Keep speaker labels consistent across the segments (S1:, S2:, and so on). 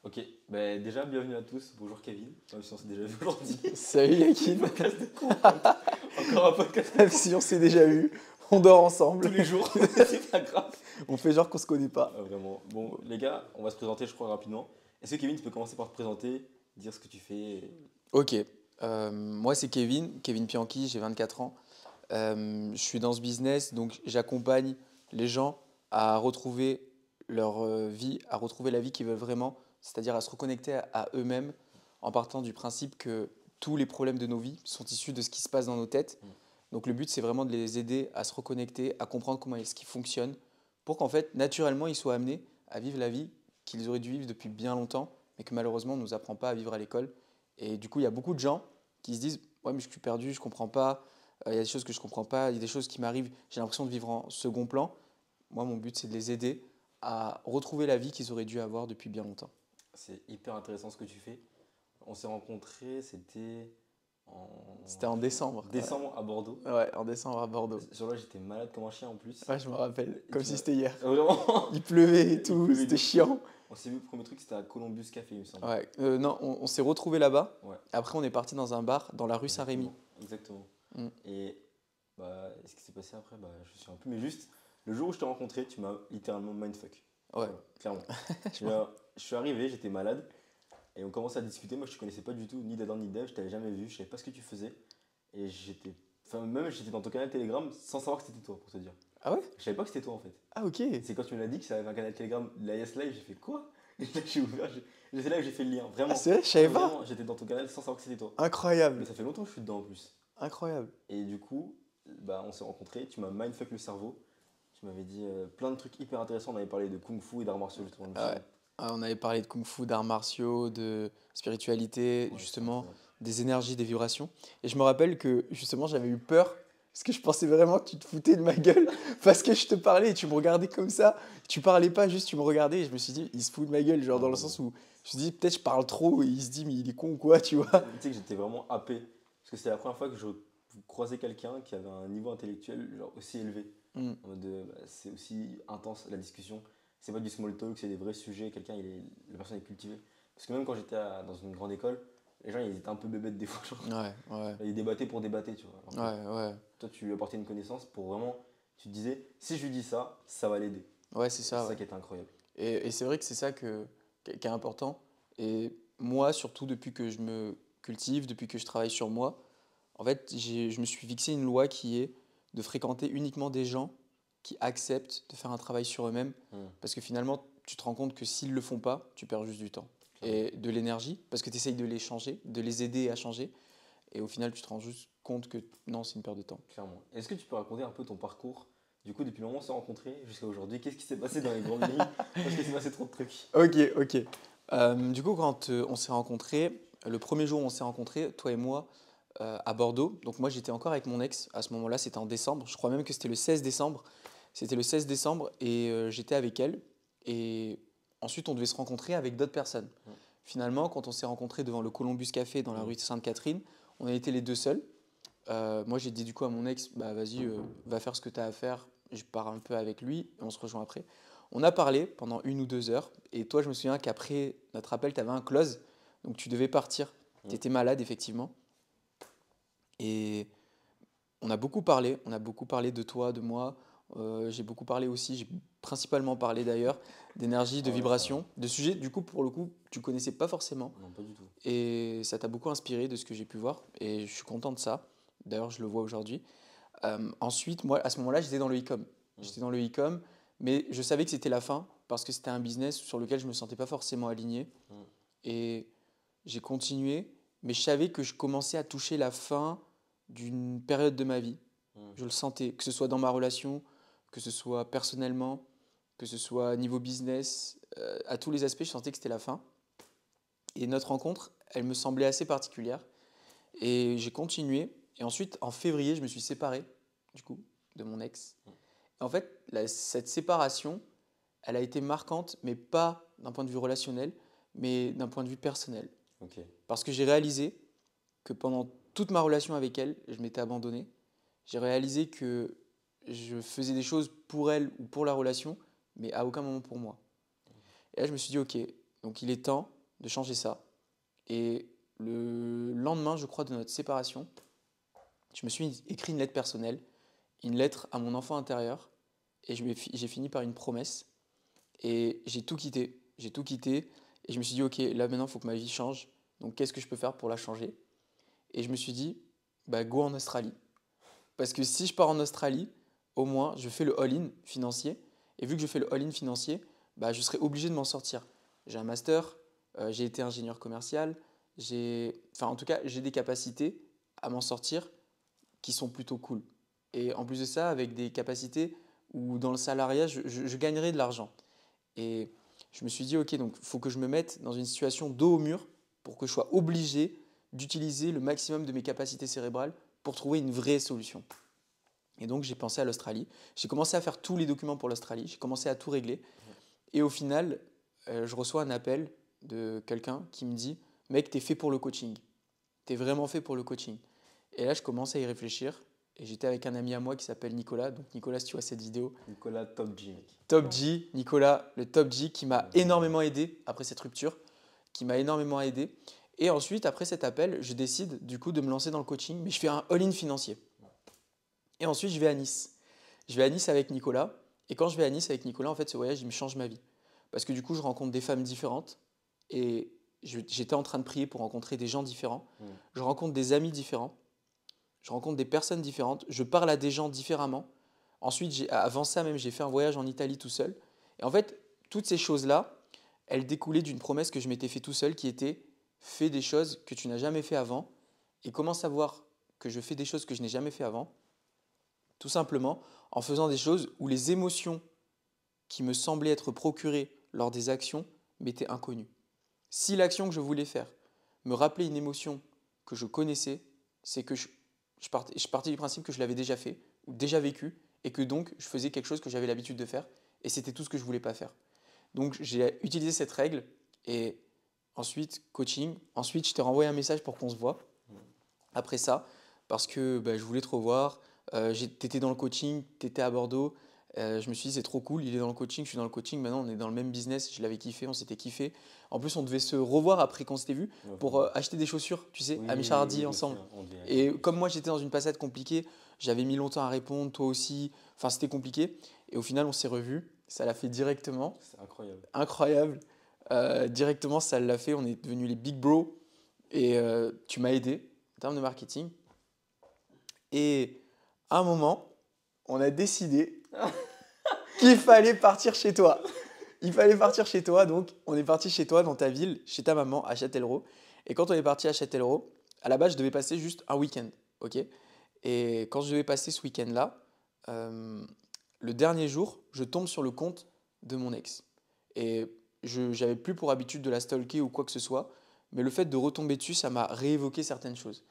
S1: Ok, bah, déjà bienvenue à tous, bonjour Kevin, même si on s'est déjà vu aujourd'hui.
S2: Salut Yakin.
S1: Podcast de con, encore un podcast de
S2: Même
S1: con
S2: si on s'est déjà eu, on dort
S1: tous
S2: ensemble.
S1: les jours, c'est pas grave.
S2: On fait genre qu'on se connaît pas.
S1: Vraiment. Bon les gars, on va se présenter je crois rapidement. Est-ce que Kevin tu peux commencer par te présenter, dire ce que tu fais?
S2: Ok. Moi c'est Kevin Pianchi, j'ai 24 ans. Je suis dans ce business, donc j'accompagne les gens à retrouver leur vie, à retrouver la vie qu'ils veulent vraiment, c'est-à-dire à se reconnecter à eux-mêmes en partant du principe que tous les problèmes de nos vies sont issus de ce qui se passe dans nos têtes.
S1: Mm.
S2: Donc le but c'est vraiment de les aider à se reconnecter, à comprendre comment est-ce qu'ils fonctionnent, pour qu'en fait naturellement ils soient amenés à vivre la vie qu'ils auraient dû vivre depuis bien longtemps, mais que malheureusement on ne nous apprend pas à vivre à l'école. Et du coup il y a beaucoup de gens qui se disent ouais mais je suis perdu, je comprends pas. Il y a des choses que je ne comprends pas, il y a des choses qui m'arrivent, j'ai l'impression de vivre en second plan. Moi, mon but, c'est de les aider à retrouver la vie qu'ils auraient dû avoir depuis bien longtemps.
S1: C'est hyper intéressant ce que tu fais. On s'est rencontrés, c'était en
S2: C'était en décembre.
S1: décembre à Bordeaux.
S2: Ouais, en décembre à Bordeaux.
S1: Sur là j'étais malade comme un chien en plus.
S2: Ouais, je me rappelle,
S1: Et
S2: comme
S1: tu
S2: si
S1: m'as-
S2: c'était hier.
S1: Vraiment
S2: Il pleuvait et
S1: Il
S2: tout,
S1: pleuvait de
S2: c'était
S1: fou.
S2: chiant.
S1: On s'est vu, le premier truc c'était à Columbus Café il me semble.
S2: Ouais, non, on s'est retrouvés là-bas.
S1: Ouais,
S2: Après, on est parti dans un bar dans la rue Saint-Rémy.
S1: exactement.
S2: Mm.
S1: Et bah, ce qui s'est passé après, bah, je suis un peu. Mais juste, le jour où je t'ai rencontré, tu m'as littéralement mindfuck.
S2: Ouais.
S1: Voilà, clairement. Je suis arrivé, j'étais malade. Et on commençait à discuter. Moi, je te connaissais pas du tout, ni d'Adam ni d'Eve. Je t'avais jamais vu, je savais pas ce que tu faisais. Et j'étais. Enfin, même j'étais dans ton canal Telegram sans savoir que c'était toi, pour te dire.
S2: Ah ouais?
S1: Je savais pas que c'était toi en fait.
S2: Ah ok.
S1: C'est quand tu me l'as dit que ça avait un canal Telegram, l'AS Live, j'ai fait quoi? Et là, j'ai ouvert, c'est là que j'ai fait le lien,
S2: Ah
S1: vraiment.
S2: c'est vrai, je savais pas.
S1: Vraiment, j'étais dans ton canal sans savoir que c'était toi. Mais
S2: Incroyable,
S1: ça fait longtemps que je suis dedans en plus.
S2: incroyable.
S1: Et du coup, bah, on s'est rencontrés, tu m'as mindfuck le cerveau. Tu m'avais dit plein de trucs hyper intéressants. On avait parlé de kung fu et d'arts martiaux justement. Il me
S2: Ouais.
S1: semble.
S2: Ah, on avait parlé de kung-fu, d'arts martiaux, de spiritualité,
S1: Ouais, c'est
S2: justement,
S1: incroyable.
S2: des énergies, des vibrations. Et je me rappelle que justement j'avais eu peur parce que je pensais vraiment que tu te foutais de ma gueule parce que je te parlais et tu me regardais comme ça. Tu parlais pas, juste tu me regardais et je me suis dit, il se fout de ma gueule, genre
S1: Non,
S2: dans le
S1: non, non.
S2: sens où je me suis dit, peut-être je parle trop et il se dit, mais il est con ou quoi, tu
S1: Tu
S2: vois.
S1: sais que j'étais vraiment happé. Parce que c'était la première fois que je croisais quelqu'un qui avait un niveau intellectuel genre, aussi élevé.
S2: Mm.
S1: En mode bah, c'est aussi intense la discussion. C'est pas du small talk, c'est des vrais sujets. La personne est cultivée. Parce que même quand j'étais dans une grande école, les gens ils étaient un peu bébêtes des fois. Genre.
S2: Ouais, ouais,
S1: Ils débattaient pour débattre, tu vois. Alors que
S2: ouais, ouais.
S1: toi, tu lui apportais une connaissance pour vraiment. Tu te disais, si je lui dis ça, ça va l'aider.
S2: Ouais, c'est
S1: Et c'est
S2: ça,
S1: ça
S2: ouais.
S1: qui était incroyable.
S2: Et c'est vrai que c'est ça qui est important. Et moi, surtout depuis que je me cultive, depuis que je travaille sur moi, en fait, je me suis fixé une loi qui est de fréquenter uniquement des gens qui acceptent de faire un travail sur eux-mêmes.
S1: Hmm,
S2: Parce que finalement, tu te rends compte que s'ils ne le font pas, tu perds juste du temps.
S1: clairement.
S2: Et de l'énergie, parce que tu essayes de les changer, de les aider à changer. Et au final, tu te rends juste compte que non, c'est une perte de temps.
S1: Clairement. Est-ce que tu peux raconter un peu ton parcours? Du coup, depuis le moment où on s'est rencontrés jusqu'à aujourd'hui, qu'est-ce qui s'est passé dans les grandes lignes? Parce qu'il s'est passé trop de trucs.
S2: Ok, ok. Du coup, quand on s'est rencontrés, le premier jour où on s'est rencontrés, toi et moi, à Bordeaux. Donc moi, j'étais encore avec mon ex à ce moment-là, c'était en décembre. Je crois même que c'était le 16 décembre. C'était le 16 décembre et j'étais avec elle. Et ensuite, on devait se rencontrer avec d'autres personnes.
S1: Hmm,
S2: Finalement, quand on s'est rencontrés devant le Columbus Café dans la
S1: hmm,
S2: rue Sainte-Catherine, on a été les deux seuls. Moi, j'ai dit du coup à mon ex, bah vas-y, va faire ce que tu as à faire. Je pars un peu avec lui et on se rejoint après. On a parlé pendant 1 ou 2 heures. Et toi, je me souviens qu'après notre appel, tu avais un close. Donc tu devais partir. Tu
S1: hmm.
S2: étais malade, effectivement. Et on a beaucoup parlé de toi, de moi. J'ai beaucoup parlé aussi, j'ai principalement parlé d'ailleurs d'énergie, de
S1: Ah ouais, ça.
S2: vibration, de sujets, du coup, pour le coup, tu connaissais pas forcément.
S1: Non, pas du tout.
S2: Et ça t'a beaucoup inspiré de ce que j'ai pu voir. Et je suis content de ça. D'ailleurs, je le vois aujourd'hui. Ensuite, moi, à ce moment-là, j'étais dans le e-com.
S1: Hmm,
S2: J'étais dans le e-com, mais je savais que c'était la fin parce que c'était un business sur lequel je ne me sentais pas forcément aligné.
S1: hmm,
S2: Et j'ai continué, mais je savais que je commençais à toucher la fin d'une période de ma vie.
S1: hmm.
S2: Je le sentais, que ce soit dans ma relation, que ce soit personnellement, que ce soit niveau business, à tous les aspects, je sentais que c'était la fin. Et notre rencontre, elle me semblait assez particulière. Et j'ai continué. Et ensuite, en février, je me suis séparé, du coup, de mon ex. Et en fait, cette séparation, elle a été marquante, mais pas d'un point de vue relationnel, mais d'un point de vue personnel.
S1: Ok.
S2: Parce que j'ai réalisé que pendant toute ma relation avec elle, je m'étais abandonné. J'ai réalisé que je faisais des choses pour elle ou pour la relation, mais à aucun moment pour moi. Et là, je me suis dit, ok, donc il est temps de changer ça. Et le lendemain, je crois, de notre séparation, je me suis écrit une lettre personnelle, une lettre à mon enfant intérieur, et j'ai fini par une promesse. Et j'ai tout quitté. J'ai tout quitté, et je me suis dit, ok, là maintenant, il faut que ma vie change. Donc, qu'est-ce que je peux faire pour la changer? Et je me suis dit, bah, go en Australie. Parce que si je pars en Australie, au moins, je fais le all-in financier. Et vu que je fais le all-in financier, bah, je serai obligé de m'en sortir. J'ai un master, j'ai été ingénieur commercial, enfin, en tout cas, j'ai des capacités à m'en sortir qui sont plutôt cool. Et en plus de ça, avec des capacités où dans le salariat, je gagnerai de l'argent. Et je me suis dit, ok, donc il faut que je me mette dans une situation dos au mur pour que je sois obligé d'utiliser le maximum de mes capacités cérébrales pour trouver une vraie solution. Et donc j'ai pensé à l'Australie. J'ai commencé à faire tous les documents pour l'Australie. J'ai commencé à tout régler. Et au final, je reçois un appel de quelqu'un qui me dit, mec, t'es fait pour le coaching. T'es vraiment fait pour le coaching. Et là, je commence à y réfléchir. Et j'étais avec un ami à moi qui s'appelle Nicolas. Donc Nicolas, si tu vois cette vidéo.
S1: Nicolas Top G, mec.
S2: Top G, Nicolas, le Top G qui m'a énormément aidé après cette rupture, qui m'a énormément aidé. Et ensuite, après cet appel, je décide du coup de me lancer dans le coaching, mais je fais un all-in financier. Et ensuite, je vais à Nice. Je vais à Nice avec Nicolas. Et quand je vais à Nice avec Nicolas, en fait, ce voyage, il me change ma vie. Parce que du coup, je rencontre des femmes différentes. Et j'étais en train de prier pour rencontrer des gens différents. Je rencontre des amis différents. Je rencontre des personnes différentes. Je parle à des gens différemment. Ensuite, avant ça même, j'ai fait un voyage en Italie tout seul. Et en fait, toutes ces choses-là, elles découlaient d'une promesse que je m'étais fait tout seul qui était fais des choses que tu n'as jamais fait avant. Et comment savoir que je fais des choses que je n'ai jamais fait avant? Tout simplement en faisant des choses où les émotions qui me semblaient être procurées lors des actions m'étaient inconnues. Si l'action que je voulais faire me rappelait une émotion que je connaissais, c'est que je partais du principe que je l'avais déjà fait ou déjà vécu et que donc je faisais quelque chose que j'avais l'habitude de faire et c'était tout ce que je ne voulais pas faire. Donc j'ai utilisé cette règle et ensuite coaching. Ensuite, je t'ai renvoyé un message pour qu'on se voit après ça parce que je voulais te revoir. Tu étais dans le coaching, tu étais à Bordeaux. Je me suis dit, c'est trop cool, il est dans le coaching, je suis dans le coaching. Maintenant, on est dans le même business. Je l'avais kiffé, on s'était kiffé. En plus, on devait se revoir après qu'on s'était vu pour acheter des chaussures, tu sais, à Michel Hardy ensemble. Et comme moi, j'étais dans une passade compliquée, j'avais mis longtemps à répondre, toi aussi. Enfin, c'était compliqué. Et au final, on s'est revus. Ça l'a fait directement.
S1: C'est incroyable.
S2: Incroyable. Directement, ça l'a fait. On est devenus les big bros. Et tu m'as aidé en termes de marketing. Et à un moment, on a décidé qu'il fallait partir chez toi. Il fallait partir chez toi, donc on est parti chez toi dans ta ville, chez ta maman, à Châtellerault. Et quand on est parti à Châtellerault, à la base, je devais passer juste un week-end, ok? Et quand je devais passer ce week-end-là, le dernier jour, je tombe sur le compte de mon ex. Et je n'avais plus pour habitude de la stalker ou quoi que ce soit, mais le fait de retomber dessus, ça m'a réévoqué certaines choses.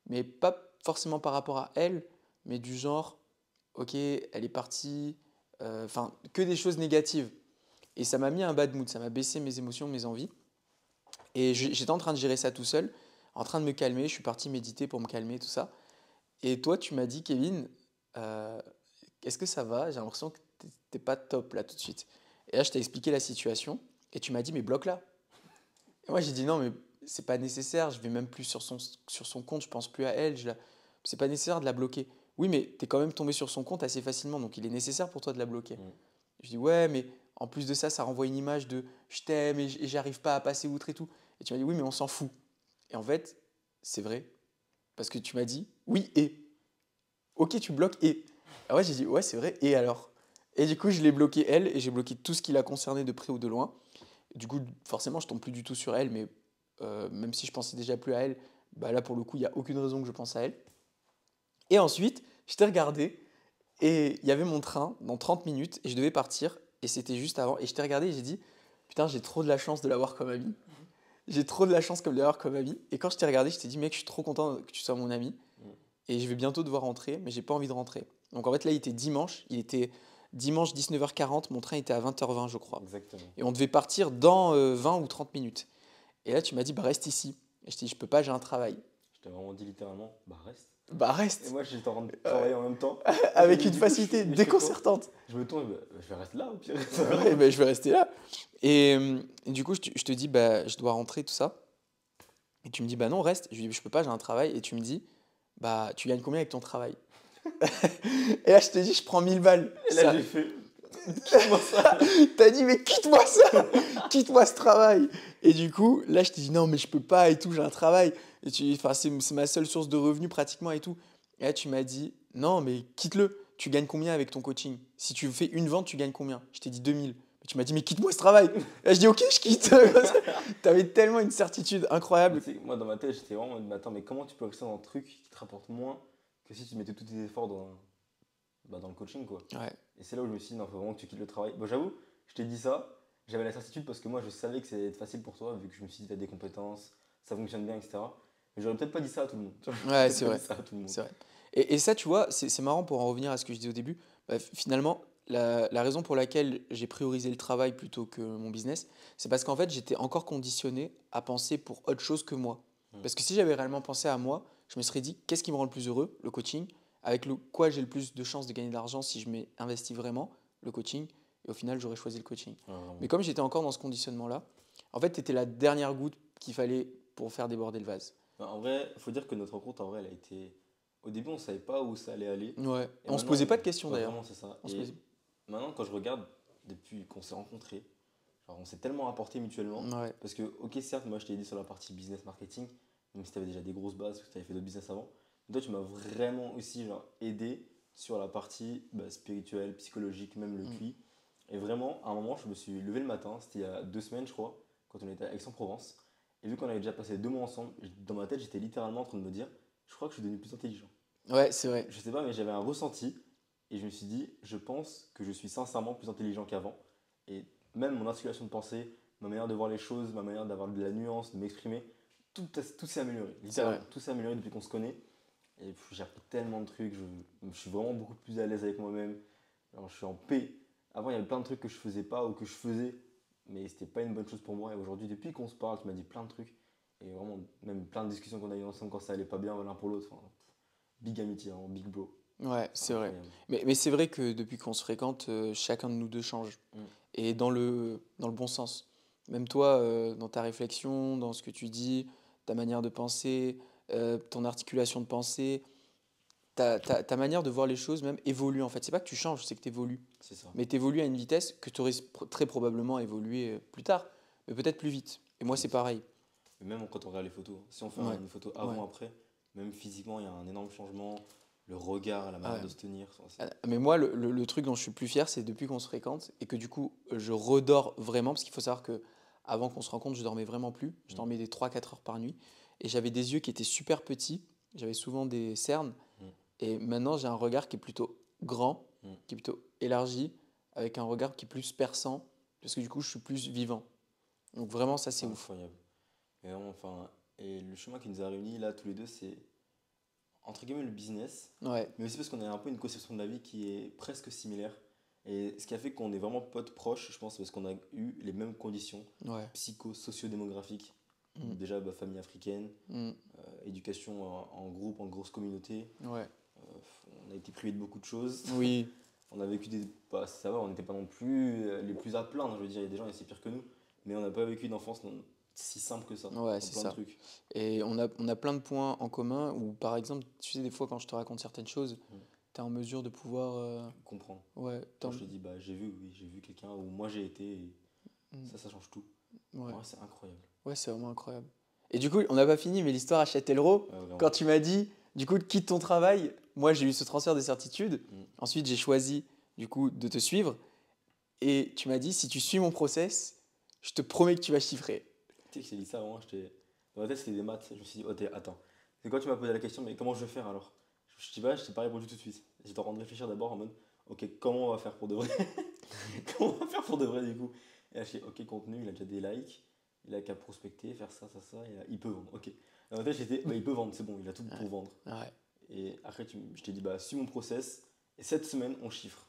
S2: Mais pas forcément par rapport à elle, mais du genre, ok, elle est partie, enfin, que des choses négatives. Et ça m'a mis un bad mood, ça m'a baissé mes émotions, mes envies. Et j'étais en train de gérer ça tout seul, en train de me calmer, je suis parti méditer pour me calmer, tout ça. Et toi, tu m'as dit, Kevin, est-ce que ça va? J'ai l'impression que t'es pas top là tout de suite. Et là, je t'ai expliqué la situation, et tu m'as dit, mais bloque-la. Et moi, j'ai dit, non, mais c'est pas nécessaire, je vais même plus sur son compte, je pense plus à elle, c'est pas nécessaire de la bloquer. Oui, mais tu es quand même tombé sur son compte assez facilement, donc il est nécessaire pour toi de la bloquer. Je dis, ouais, mais en plus de ça, ça renvoie une image de je t'aime et j'arrive pas à passer outre et tout. Et tu m'as dit, oui, mais on s'en fout. Et en fait, c'est vrai, parce que tu m'as dit, oui, et. Ok, tu bloques et. Ah ouais, j'ai dit, ouais, c'est vrai, et alors? Et du coup, je l'ai bloqué elle et j'ai bloqué tout ce qui la concernait de près ou de loin. Du coup, forcément, je tombe plus du tout sur elle, mais même si je pensais déjà plus à elle, là, pour le coup, il n'y a aucune raison que je pense à elle. Et ensuite, je t'ai regardé et il y avait mon train dans 30 minutes et je devais partir et c'était juste avant. Et je t'ai regardé et j'ai dit, putain, j'ai trop de la chance de l'avoir comme ami. J'ai trop de la chance de l'avoir comme ami. Et quand je t'ai regardé, je t'ai dit, mec, je suis trop content que tu sois mon ami. Et je vais bientôt devoir rentrer, mais j'ai pas envie de rentrer. Donc en fait, là, il était dimanche 19h40, mon train était à 20h20, je crois.
S1: Exactement.
S2: Et on devait partir dans 20 ou 30 minutes. Et là, tu m'as dit, reste ici. Et je t'ai dit, je peux pas, j'ai un travail.
S1: Je t'ai vraiment dit littéralement, reste.
S2: Bah
S1: Et
S2: reste.
S1: moi, j'étais en train de travailler en même temps.
S2: Avec
S1: Et
S2: une
S1: du coup,
S2: facilité
S1: je fais quoi?
S2: déconcertante.
S1: Je me tourne, je vais rester là au pire.
S2: Ouais, bah, je vais rester là. Et du coup, je te dis, bah, je dois rentrer, tout ça. Et tu me dis, bah non, reste. Je lui dis, je peux pas, j'ai un travail. Et tu me dis, bah, tu gagnes combien avec ton travail? Et là, je te dis, je prends 1000 balles.
S1: Et là,
S2: Ça,
S1: j'ai fait, quitte-moi ça.
S2: t'as dit, mais quitte-moi ça! Quitte-moi ce travail! Et du coup, là, je te dis, non, mais je peux pas et tout, j'ai un travail. Et enfin, c'est ma seule source de revenus pratiquement et tout. Et là, tu m'as dit, non, mais quitte-le. Tu gagnes combien avec ton coaching? Si tu fais une vente, tu gagnes combien? Je t'ai dit 2000. Mais tu m'as dit, mais quitte-moi ce travail! Et là, je dis, ok, je quitte. T'avais tellement une certitude
S1: Mais
S2: incroyable.
S1: tu sais, moi, dans ma tête, j'étais vraiment en mode, mais attends, mais comment tu peux rester dans un truc qui te rapporte moins que si tu mettais tous tes efforts dans le coaching, quoi.
S2: Ouais,
S1: Et c'est là où je me suis dit, non, faut vraiment que tu quittes le travail. Bon, j'avoue, je t'ai dit ça, j'avais la certitude parce que moi, je savais que ça allait être facile pour toi, vu que je me suis dit, t'as des compétences, ça fonctionne bien, etc. Mais j'aurais peut-être pas dit ça à tout le monde. Tu vois, j'aurais
S2: ouais,
S1: peut-être
S2: c'est
S1: pas dit
S2: vrai.
S1: ça à tout le monde.
S2: C'est vrai. Et ça, tu vois, c'est marrant pour en revenir à ce que je disais au début. Bah, finalement, la raison pour laquelle j'ai priorisé le travail plutôt que mon business, c'est parce qu'en fait, j'étais encore conditionné à penser pour autre chose que moi.
S1: Mm.
S2: Parce que si j'avais réellement pensé à moi, je me serais dit, qu'est-ce qui me rend le plus heureux? Le coaching. Avec le quoi j'ai le plus de chances de gagner de l'argent si je m'investis vraiment? Le coaching. Et au final, j'aurais choisi le coaching.
S1: Ouais,
S2: Mais
S1: vraiment.
S2: comme j'étais encore dans ce conditionnement-là, en fait, tu étais la dernière goutte qu'il fallait pour faire déborder le vase.
S1: Non, en vrai, faut dire que notre rencontre, en vrai, elle a été. Au début, on savait pas où ça allait aller.
S2: Ouais.
S1: Et
S2: On se
S1: maintenant,
S2: posait pas de questions
S1: ouais,
S2: d'ailleurs.
S1: vraiment, c'est ça.
S2: On se
S1: Et
S2: posait.
S1: maintenant, quand je regarde, depuis qu'on s'est rencontrés, genre, on s'est tellement apporté mutuellement.
S2: Ouais.
S1: Parce que, ok, certes, moi, je t'ai aidé sur la partie business marketing, même si tu avais déjà des grosses bases, parce que tu avais fait d'autres business avant. Mais toi, tu m'as vraiment aussi genre, aidé sur la partie bah, spirituelle, psychologique, même le
S2: Mm.
S1: QI. Et vraiment, à un moment, je me suis levé le matin, c'était il y a 2 semaines, je crois, quand on était à Aix-en-Provence. Et vu qu'on avait déjà passé 2 mois ensemble, dans ma tête, j'étais littéralement en train de me dire, je crois que je suis devenu plus intelligent.
S2: Ouais, c'est vrai.
S1: Je sais pas, mais j'avais un ressenti et je me suis dit, je pense que je suis sincèrement plus intelligent qu'avant. Et même mon articulation de pensée, ma manière de voir les choses, ma manière d'avoir de la nuance, de m'exprimer, tout s'est amélioré.
S2: C'est vrai.
S1: Littéralement, tout s'est amélioré depuis qu'on se connaît. Et j'ai appris tellement de trucs, je suis vraiment beaucoup plus à l'aise avec moi-même. Alors, je suis en paix. Avant, il y avait plein de trucs que je faisais pas ou que je faisais, mais c'était pas une bonne chose pour moi. Et aujourd'hui, depuis qu'on se parle, tu m'as dit plein de trucs. Et vraiment, même plein de discussions qu'on a eues ensemble quand ça allait pas bien l'un pour l'autre. Enfin, big amitié, vraiment, big bro.
S2: Ouais,
S1: C'est
S2: c'est vrai.
S1: incroyable.
S2: Mais c'est vrai que depuis qu'on se fréquente, chacun de nous deux change.
S1: Mm.
S2: Et dans le bon sens. Même toi, dans ta réflexion, dans ce que tu dis, ta manière de penser, ton articulation de pensée, ta manière de voir les choses même évolue en fait. C'est pas que tu changes, c'est que tu évolues.
S1: C'est ça.
S2: Mais tu évolues à une vitesse que tu aurais très probablement évolué plus tard, mais peut-être plus vite. Et moi,
S1: Plus
S2: c'est
S1: vite.
S2: pareil.
S1: Et même quand on regarde les photos, si on fait
S2: Ouais,
S1: une photo
S2: ouais.
S1: avant-après, même physiquement, il y a un énorme changement. Le regard, la
S2: Ah
S1: manière
S2: ouais.
S1: de se tenir.
S2: Mais moi, le truc dont je suis le plus fier, c'est depuis qu'on se fréquente et que du coup, je redors vraiment, parce qu'il faut savoir que avant qu'on se rencontre, je dormais vraiment plus. Je
S1: Mm.
S2: dormais des 3 4 heures par nuit. Et j'avais des yeux qui étaient super petits. J'avais souvent des cernes.
S1: Mm.
S2: Et maintenant, j'ai un regard qui est plutôt grand,
S1: Mm.
S2: qui est plutôt élargi, avec un regard qui est plus perçant, parce que du coup, je suis plus vivant. Donc vraiment, ça,
S1: C'est
S2: c'est ouf.
S1: incroyable. Et vraiment, enfin, et le chemin qui nous a réunis là tous les deux, c'est entre guillemets le business,
S2: Ouais,
S1: mais aussi parce qu'on a un peu une conception de la vie qui est presque similaire. Et ce qui a fait qu'on est vraiment potes proches, je pense, parce qu'on a eu les mêmes conditions
S2: ouais.
S1: psycho-socio-démographiques.
S2: Mm,
S1: Déjà, bah, famille africaine,
S2: mm,
S1: éducation en groupe, en grosse communauté.
S2: ouais.
S1: On a été privé de beaucoup de choses.
S2: Oui,
S1: On a vécu des. Bah, ça va, on n'était pas non plus les plus à plaindre. Je veux dire, il y a des gens, c'est pire que nous. Mais on n'a pas vécu une enfance si simple que ça,
S2: ouais,
S1: dans
S2: c'est
S1: plein de
S2: ça.
S1: trucs.
S2: Et on a plein de points en commun où, par exemple, tu sais, des fois, quand je te raconte certaines choses,
S1: Mm.
S2: tu es en mesure de pouvoir.
S1: Comprendre.
S2: Ouais,
S1: Quand je te dis, bah, j'ai vu, oui, j'ai vu quelqu'un où moi j'ai été, et
S2: mm,
S1: ça change tout.
S2: ouais,
S1: Ouais, c'est incroyable.
S2: ouais, c'est vraiment incroyable. Et du coup, on n'a pas fini, mais l'histoire à Châtellerault,
S1: Ouais,
S2: quand
S1: vraiment.
S2: tu m'as dit, du coup, quitte ton travail, moi, j'ai eu ce transfert de certitude.
S1: Mm.
S2: Ensuite, j'ai choisi, du coup, de te suivre. Et tu m'as dit, si tu suis mon process, je te promets que tu vas chiffrer.
S1: Tu sais que je t'ai dit ça vraiment, j'étais. Dans ma tête, c'était des maths. Je me suis dit, oh, attends. C'est quand tu m'as posé la question, mais comment je vais faire alors? Je dis, bah, je t'ai pas répondu tout de suite. J'étais en train de réfléchir d'abord en mode, ok, comment on va faire pour de vrai? Comment on va faire pour de vrai du coup? Et là, je dis, ok, contenu, il a déjà des likes, il a qu'à prospecter, faire ça, ça, ça, et là, il peut vendre. Ok. Dans ma tête, j'étais, bah, il peut vendre, c'est bon, il a tout pour vendre.
S2: Ouais,
S1: Et après, je t'ai dit, bah, suis mon process, et cette semaine, on chiffre.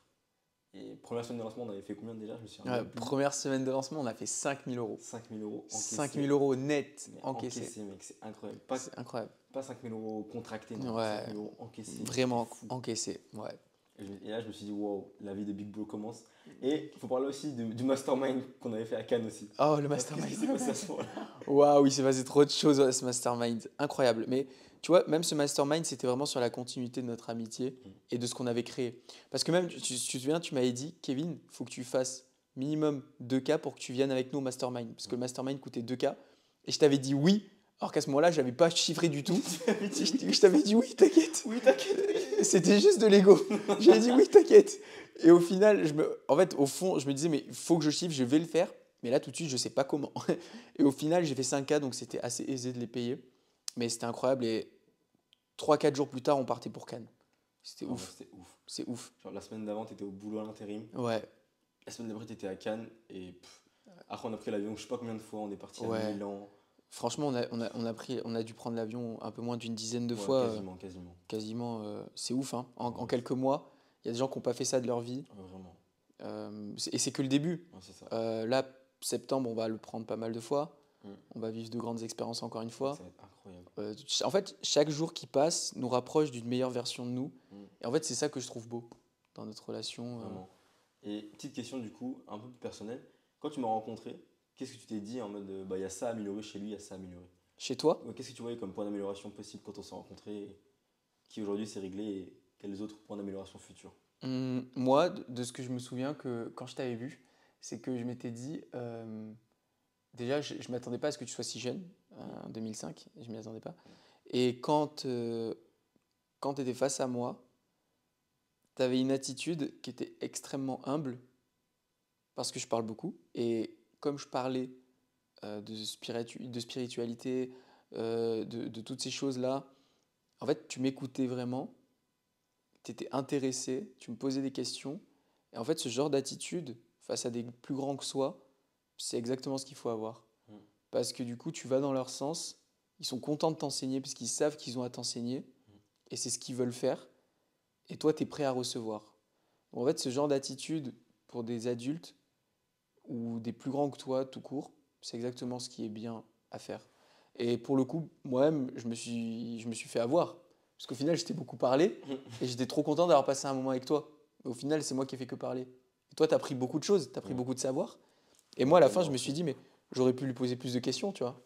S1: Et première semaine de lancement, on avait fait combien déjà? Je me suis
S2: Ouais, première semaine de lancement, on a fait 5 000 euros.
S1: 5 000 euros
S2: 5
S1: encaissés.
S2: 000 euros net
S1: Mais
S2: encaissés.
S1: encaissés, mec, c'est incroyable.
S2: C'est incroyable.
S1: Pas 5 000 euros contractés, non.
S2: Ouais,
S1: 5 000 euros encaissés.
S2: vraiment
S1: C'est fou.
S2: encaissés. Ouais.
S1: Et là, je me suis dit, wow, la vie de Big Bro commence. Et il faut parler aussi du mastermind qu'on avait fait à Cannes aussi.
S2: Oh, le
S1: Qu'est-ce
S2: mastermind.
S1: qui s'est passé à ce moment-là?
S2: Waouh, il s'est passé trop de choses à ce mastermind. Incroyable. Mais tu vois, même ce mastermind, c'était vraiment sur la continuité de notre amitié et de ce qu'on avait créé. Parce que même, tu te souviens, tu m'avais dit, Kevin, il faut que tu fasses minimum 2K pour que tu viennes avec nous au mastermind. Parce que le mastermind coûtait 2K. Et je t'avais dit oui, alors qu'à ce moment-là, je n'avais pas chiffré du tout. Je t'avais dit oui, t'inquiète.
S1: Oui, t'inquiète.
S2: C'était juste de l'ego. J'avais dit oui, t'inquiète. Et au final, en fait, au fond, je me disais, mais il faut que je chiffre, je vais le faire. Mais là, tout de suite, je ne sais pas comment. Et au final, j'ai fait 5K, donc c'était assez aisé de les payer. Mais c'était incroyable. Et 3-4 jours plus tard, on partait pour Cannes. C'était
S1: Oh,
S2: ouf.
S1: c'était ouf.
S2: C'est ouf.
S1: Genre, la semaine d'avant, t'étais au boulot à l'intérim.
S2: Ouais.
S1: La semaine d'après, t'étais à Cannes. Et après, on a pris l'avion, je sais pas combien de fois. On est parti à
S2: Ouais.
S1: Milan.
S2: Franchement, on a dû prendre l'avion un peu moins d'une dizaine de
S1: Ouais,
S2: fois.
S1: quasiment.
S2: Quasiment. C'est ouf, hein. En quelques mois, il y a des gens qui n'ont pas fait ça de leur vie.
S1: Ouais, vraiment.
S2: Et c'est que le début.
S1: Ouais, c'est ça.
S2: Là, septembre, on va le prendre pas mal de fois.
S1: Mm.
S2: On va vivre de grandes expériences encore une fois.
S1: Ça va être incroyable.
S2: En fait, chaque jour qui passe nous rapproche d'une meilleure version de nous.
S1: Mm.
S2: Et en fait, c'est ça que je trouve beau dans notre relation.
S1: Vraiment. Et petite question du coup, un peu plus personnelle. Quand tu m'as rencontré, qu'est-ce que tu t'es dit en mode bah il y a ça à améliorer chez lui, il y a ça à améliorer.
S2: Chez toi,
S1: Ouais, qu'est-ce que tu voyais comme point d'amélioration possible quand on s'est rencontrés qui aujourd'hui s'est réglé et quels autres points d'amélioration futurs?
S2: moi, de ce que je me souviens que quand je t'avais vu, c'est que je m'étais dit, déjà, je ne m'attendais pas à ce que tu sois si jeune, en 2005, je ne m'y attendais pas. Et quand tu étais face à moi, tu avais une attitude qui était extrêmement humble, parce que je parle beaucoup. Et comme je parlais de spiritualité, de toutes ces choses-là, en fait, tu m'écoutais vraiment, tu étais intéressé, tu me posais des questions. Et en fait, ce genre d'attitude, face à des plus grands que soi, c'est exactement ce qu'il faut avoir.
S1: Mm.
S2: Parce que du coup, tu vas dans leur sens, ils sont contents de t'enseigner parce qu'ils savent qu'ils ont à t'enseigner, et c'est ce qu'ils veulent faire, et toi, tu es prêt à recevoir. En fait, ce genre d'attitude pour des adultes ou des plus grands que toi, tout court, c'est exactement ce qui est bien à faire. Et pour le coup, moi-même, je me suis fait avoir. Parce qu'au final, j'étais beaucoup parlé et j'étais trop content d'avoir passé un moment avec toi. Mais au final, c'est moi qui ai fait que parler. Et toi, tu as appris beaucoup de choses, tu as pris beaucoup de savoir. Et moi, à la fin, je me suis dit, mais j'aurais pu lui poser plus de questions, tu vois.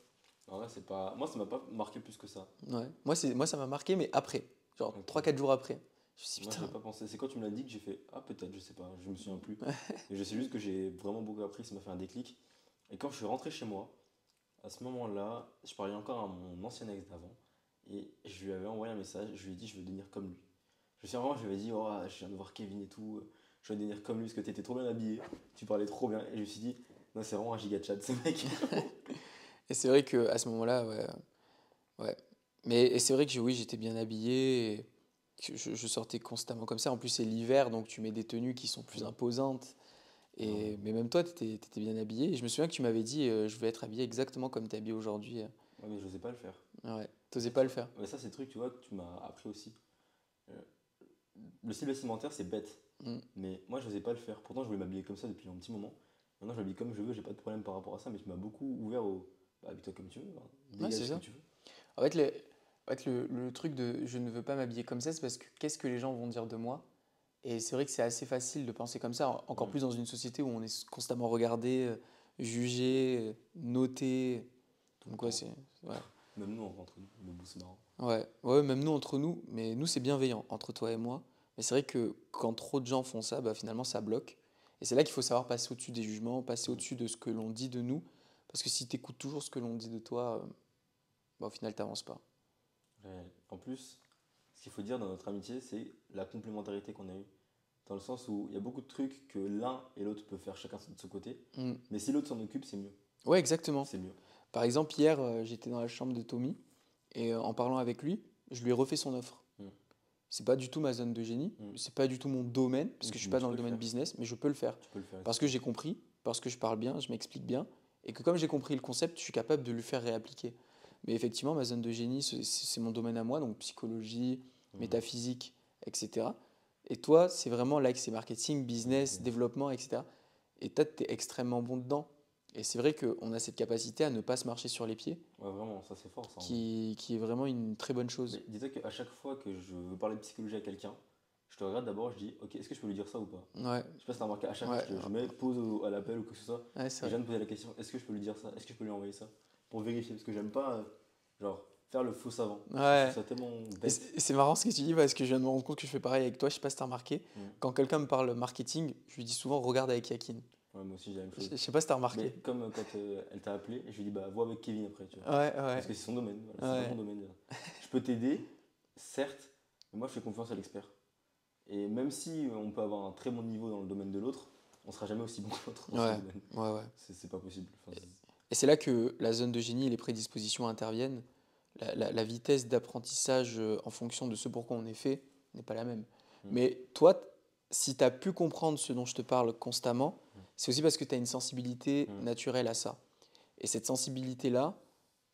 S1: En vrai, c'est pas... Moi, ça m'a pas marqué plus que ça.
S2: Ouais. Moi, ça m'a marqué, mais après. Genre
S1: Ok.
S2: 3-4 jours après. Je me suis dit,
S1: Moi, je
S2: putain.
S1: n'ai pas pensé. C'est quand tu me l'as dit que j'ai fait ah, peut-être, je sais pas, je me souviens plus. Mais je sais juste que j'ai vraiment beaucoup appris, ça m'a fait un déclic. Et quand je suis rentré chez moi, à ce moment-là, je parlais encore à mon ancien ex d'avant. Et je lui avais envoyé un message, je lui ai dit je veux devenir comme lui. Je sais vraiment, je lui avais dit oh, je viens de voir Kevin et tout, je veux devenir comme lui parce que tu étais trop bien habillé, tu parlais trop bien. Et je me suis dit non, c'est vraiment un giga chat ce mec.
S2: Et c'est vrai qu'à ce moment-là, ouais. Ouais. Mais et c'est vrai que oui, j'étais bien habillé. Et que je sortais constamment comme ça. En plus, c'est l'hiver, donc tu mets des tenues qui sont plus imposantes. Mais même toi, tu étais bien habillé. Et je me souviens que tu m'avais dit, je vais être habillé exactement comme tu es habillé aujourd'hui.
S1: Ouais, mais je n'osais pas le faire.
S2: Ouais, t'osais pas le faire.
S1: Mais ça, c'est le truc, tu vois, que tu m'as appris aussi. Euh, le style vestimentaire, c'est bête.
S2: Mm.
S1: Mais moi, je n'osais pas le faire. Pourtant, je voulais m'habiller comme ça depuis un petit moment. Maintenant, je m'habille comme je veux, j'ai pas de problème par rapport à ça. Mais tu m'as beaucoup ouvert au. Bah, habille-toi comme tu veux. Hein.
S2: Ouais,
S1: Dégage
S2: c'est
S1: ce
S2: ça.
S1: que tu veux.
S2: En fait, le truc de je ne veux pas m'habiller comme ça, c'est parce que qu'est-ce que les gens vont dire de moi? Et c'est vrai que c'est assez facile de penser comme ça, encore plus dans une société où on est constamment regardé, jugé, noté.
S1: Tout le
S2: Donc ouais,
S1: temps.
S2: ouais.
S1: Même nous, entre nous, le bout, c'est marrant.
S2: Ouais, même nous entre nous, mais nous c'est bienveillant entre toi et moi. Mais c'est vrai que quand trop de gens font ça, bah, finalement ça bloque. Et c'est là qu'il faut savoir passer au-dessus des jugements, passer au-dessus de ce que l'on dit de nous. Parce que si tu écoutes toujours ce que l'on dit de toi, bah, au final t'avances pas.
S1: Ouais. En plus, ce qu'il faut dire dans notre amitié, c'est la complémentarité qu'on a eue. Dans le sens où il y a beaucoup de trucs que l'un et l'autre peuvent faire chacun de son côté.
S2: Mm.
S1: Mais si l'autre s'en occupe, c'est mieux.
S2: Ouais, exactement.
S1: C'est mieux.
S2: Par exemple, hier, j'étais dans la chambre de Tommy et en parlant avec lui, je lui ai refait son offre.
S1: Mm.
S2: C'est pas du tout ma zone de génie,
S1: Mm.
S2: c'est pas du tout mon domaine, parce que je suis
S1: Mais
S2: pas
S1: tu
S2: dans
S1: peux
S2: le
S1: le
S2: domaine
S1: faire.
S2: business, mais je peux le faire.
S1: Tu peux le faire.
S2: Parce que j'ai compris, parce que je parle bien, je m'explique bien, et que comme j'ai compris le concept, je suis capable de le faire réappliquer. Mais effectivement, ma zone de génie, c'est mon domaine à moi, donc psychologie,
S1: Mm.
S2: métaphysique, etc. Et toi, c'est vraiment là que c'est marketing, business, développement, etc. Et toi, tu es extrêmement bon dedans. Et c'est vrai qu'on a cette capacité à ne pas se marcher sur les pieds,
S1: Ouais, vraiment, ça c'est fort ça.
S2: qui est vraiment une très bonne chose.
S1: Mais dis-toi qu'à chaque fois que je veux parler de psychologie à quelqu'un, je te regarde d'abord, je dis, ok, est-ce que je peux lui dire ça ou pas?
S2: Ouais,
S1: Je sais pas si t'as remarqué, à chaque fois,
S2: ouais,
S1: je mets pause à l'appel ou quoi que ce soit,
S2: ouais, c'est
S1: et je
S2: vrai.
S1: viens de poser la question, est-ce que je peux lui dire ça? Est-ce que je peux lui envoyer ça? Pour vérifier, parce que j'aime pas, genre, faire le faux savant. Je trouve
S2: Ouais.
S1: ça tellement
S2: Et
S1: bête.
S2: c'est marrant ce que tu dis parce que je viens de me rendre compte que je fais pareil avec toi. Je sais pas si tu as remarqué.
S1: Mm.
S2: Quand quelqu'un me parle marketing, je lui dis souvent regarde avec Yakin.
S1: Ouais, moi aussi j'ai la même
S2: Je
S1: chose.
S2: sais pas si tu as
S1: Mais
S2: remarqué.
S1: comme quand elle t'a appelé, je lui dis, bah, vois avec Kevin après, tu vois.
S2: Ouais,
S1: Parce
S2: ouais,
S1: que c'est son domaine, voilà, c'est pas mon
S2: ouais.
S1: domaine. Je peux t'aider, certes, mais moi je fais confiance à l'expert. Et même si on peut avoir un très bon niveau dans le domaine de l'autre, on sera jamais aussi bon que l'autre dans son
S2: Ouais,
S1: domaine.
S2: ouais, ouais.
S1: C'est pas possible. Enfin,
S2: Et c'est là que la zone de génie et les prédispositions interviennent. La vitesse d'apprentissage en fonction de ce pourquoi on est fait n'est pas la même.
S1: mm,
S2: Mais toi, si tu as pu comprendre ce dont je te parle constamment,
S1: mm,
S2: c'est aussi parce que tu as une sensibilité
S1: mm,
S2: naturelle à ça. Et cette sensibilité-là,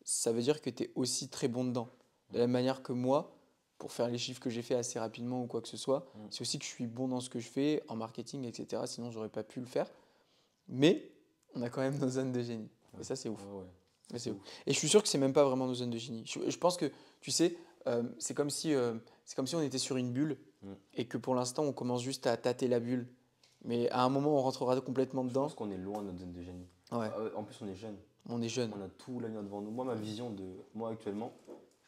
S2: ça veut dire que tu es aussi très bon dedans. De la même manière que moi, pour faire les chiffres que j'ai fait assez rapidement ou quoi que ce soit,
S1: mm.
S2: c'est aussi que je suis bon dans ce que je fais, en marketing, etc. Sinon, j'aurais pas pu le faire. Mais on a quand même nos zones de génie. Et
S1: Ouais,
S2: ça, c'est ouf.
S1: ouais, ouais. Ça,
S2: Et
S1: c'est
S2: c'est ouf.
S1: ouf.
S2: Et je suis sûr que c'est même pas vraiment nos zones de génie. Je pense que, tu sais, c'est comme si on était sur une bulle
S1: Mm.
S2: et que pour l'instant, on commence juste à tâter la bulle. Mais à un moment, on rentrera complètement
S1: Je pense
S2: dedans.
S1: qu'on est loin de notre zone de génie.
S2: Ouais,
S1: En plus, on est jeune.
S2: on est jeune.
S1: On a tout l'avenir devant nous. Moi, ma vision de moi actuellement,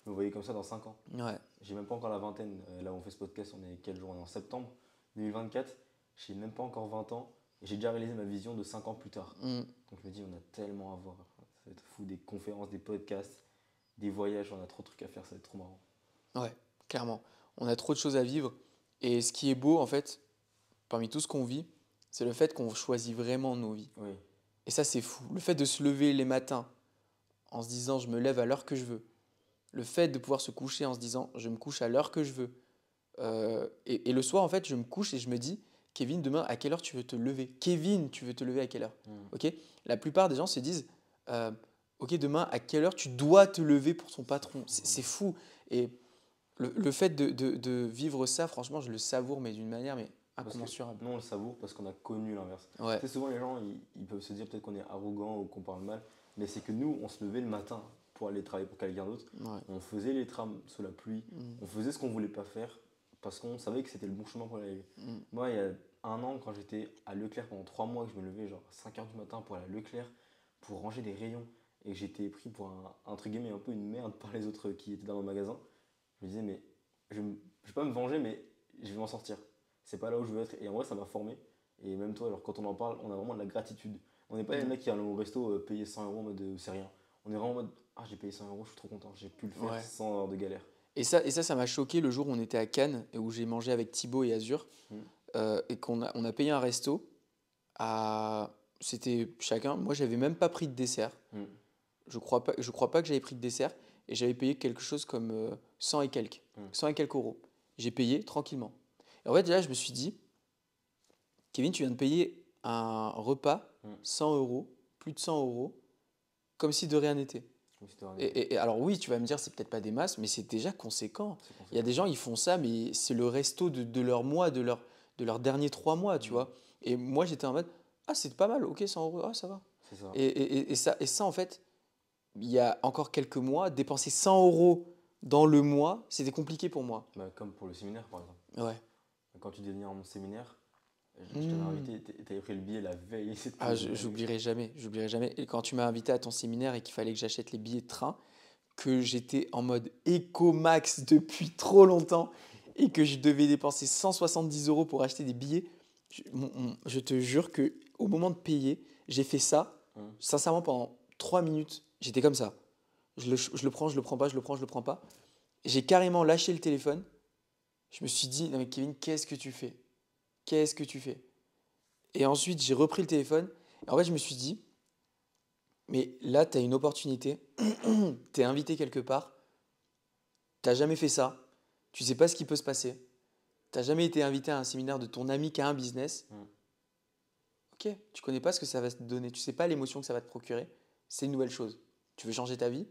S1: je me voyais comme ça dans 5 ans.
S2: Ouais.
S1: J'ai même pas encore la vingtaine. Là où on fait ce podcast, on est quel jour? On est en septembre 2024. J'ai même pas encore 20 ans. Et j'ai déjà réalisé ma vision de 5 ans plus tard.
S2: Mm.
S1: Donc je me dis, on a tellement à voir. Ça va être fou, des conférences, des podcasts, des voyages, on a trop de trucs à faire, ça va être trop marrant.
S2: Ouais, clairement. On a trop de choses à vivre. Et ce qui est beau, en fait, parmi tout ce qu'on vit, c'est le fait qu'on choisit vraiment nos vies.
S1: Oui,
S2: Et ça, c'est fou. Le fait de se lever les matins en se disant je me lève à l'heure que je veux. Le fait de pouvoir se coucher en se disant je me couche à l'heure que je veux. Et le soir, en fait, je me couche et je me dis Kevin, demain, à quelle heure tu veux te lever? Kevin, tu veux te lever à quelle heure? Ok. La plupart des gens se disent euh, ok, demain, à quelle heure tu dois te lever pour ton patron? C'est fou. Et le fait de vivre ça, franchement, je le savoure, mais d'une manière mais
S1: parce que
S2: incommensurable.
S1: nous on le savoure parce qu'on a connu l'inverse.
S2: Ouais.
S1: Tu sais, souvent les gens ils peuvent se dire peut-être qu'on est arrogant ou qu'on parle mal, mais c'est que nous on se levait le matin pour aller travailler pour quelqu'un d'autre.
S2: Ouais.
S1: On faisait les trams sous la pluie,
S2: Mm.
S1: on faisait ce qu'on voulait pas faire parce qu'on savait que c'était le bon chemin pour y arriver.
S2: Mm.
S1: Moi, il y a un an, quand j'étais à Leclerc pendant 3 mois, que je me levais genre à 5h du matin pour aller à Leclerc pour ranger des rayons et que j'étais pris pour un entre guillemets un peu une merde par les autres qui étaient dans le magasin, je me disais, mais je vais pas me venger, mais je vais m'en sortir. C'est pas là où je veux être. Et en vrai, ça m'a formé. Et même toi, genre, quand on en parle, on a vraiment de la gratitude. On n'est pas les
S2: Mm.
S1: mecs qui allent au resto payer 100 euros en mode c'est rien. On est vraiment en mode ah, j'ai payé 100 euros, je suis trop content, j'ai pu le faire
S2: Ouais.
S1: sans avoir de galère.
S2: Et ça m'a choqué le jour où on était à Cannes et où j'ai mangé avec Thibaut et Azur
S1: Mm.
S2: et qu'on a payé un resto. C'était chacun. Moi, j'avais même pas pris de dessert.
S1: Mm.
S2: Je crois pas que j'avais pris de dessert et j'avais payé quelque chose comme 100 et quelques.
S1: Mm.
S2: 100 et quelques euros. J'ai payé tranquillement. Et en fait, là, je me suis dit, Kevin, tu viens de payer un repas,
S1: Mm.
S2: 100 euros, plus de 100 euros, comme si de rien n'était.
S1: Comme si de rien
S2: Et,
S1: n'était.
S2: et alors oui, tu vas me dire, c'est peut-être pas des masses, mais c'est déjà conséquent.
S1: C'est
S2: Il y a
S1: conséquent.
S2: des gens, ils font ça, mais c'est le resto de leur mois, de leurs derniers 3 mois, tu
S1: Mm.
S2: vois. Et moi, j'étais en mode, ah, c'est pas mal, ok, 100 euros, ah, ça va.
S1: C'est ça.
S2: Et ça, en fait, il y a encore quelques mois, dépenser 100 euros dans le mois, c'était compliqué pour moi.
S1: Bah, comme pour le séminaire par exemple.
S2: Ouais.
S1: Quand tu devais venir à mon séminaire, je t'avais
S2: Hmm.
S1: invité, t'avais pris le billet la veille.
S2: Ah, j'oublierai jamais, j'oublierai jamais. Et quand tu m'as invité à ton séminaire et qu'il fallait que j'achète les billets de train, que j'étais en mode éco-max depuis trop longtemps et que je devais dépenser 170 euros pour acheter des billets, je te jure que au moment de payer, j'ai fait ça,
S1: Hum.
S2: sincèrement, pendant 3 minutes, j'étais comme ça. Je le prends, je le prends pas, je le prends, je le prends pas. J'ai carrément lâché le téléphone. Je me suis dit, non mais Kevin, qu'est-ce que tu fais? Qu'est-ce que tu fais? Et ensuite, j'ai repris le téléphone. Et en fait, je me suis dit, mais là, tu as une opportunité. Tu es invité quelque part. Tu n'as jamais fait ça. Tu sais pas ce qui peut se passer. Tu n'as jamais été invité à un séminaire de ton ami qui a un business.
S1: Hum.
S2: Ok, tu connais pas ce que ça va te donner. Tu sais pas l'émotion que ça va te procurer. C'est une nouvelle chose. Tu veux changer ta vie?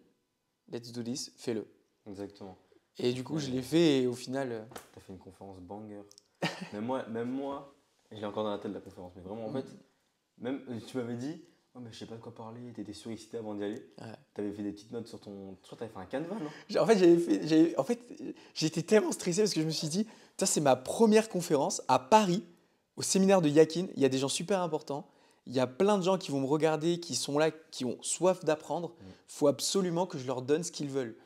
S2: Let's do this, fais-le.
S1: Exactement.
S2: Et
S1: Au
S2: du coup,
S1: final,
S2: je l'ai fait et au final,
S1: t'as fait une conférence banger. Même moi, je l'ai encore dans la tête de la conférence. Mais vraiment, en fait, même tu m'avais dit, oh, mais je sais pas de quoi parler, t'étais surexcité avant d'y aller.
S2: Ouais.
S1: T'avais fait des petites notes sur ton. Je crois que t'avais fait un canevas, non?
S2: En fait, j'étais tellement stressé parce que je me suis dit, ça c'est ma première conférence à Paris, au séminaire de Yakin. Il y a des gens super importants. Il y a plein de gens qui vont me regarder, qui sont là, qui ont soif d'apprendre. Il faut absolument que je leur donne ce qu'ils veulent.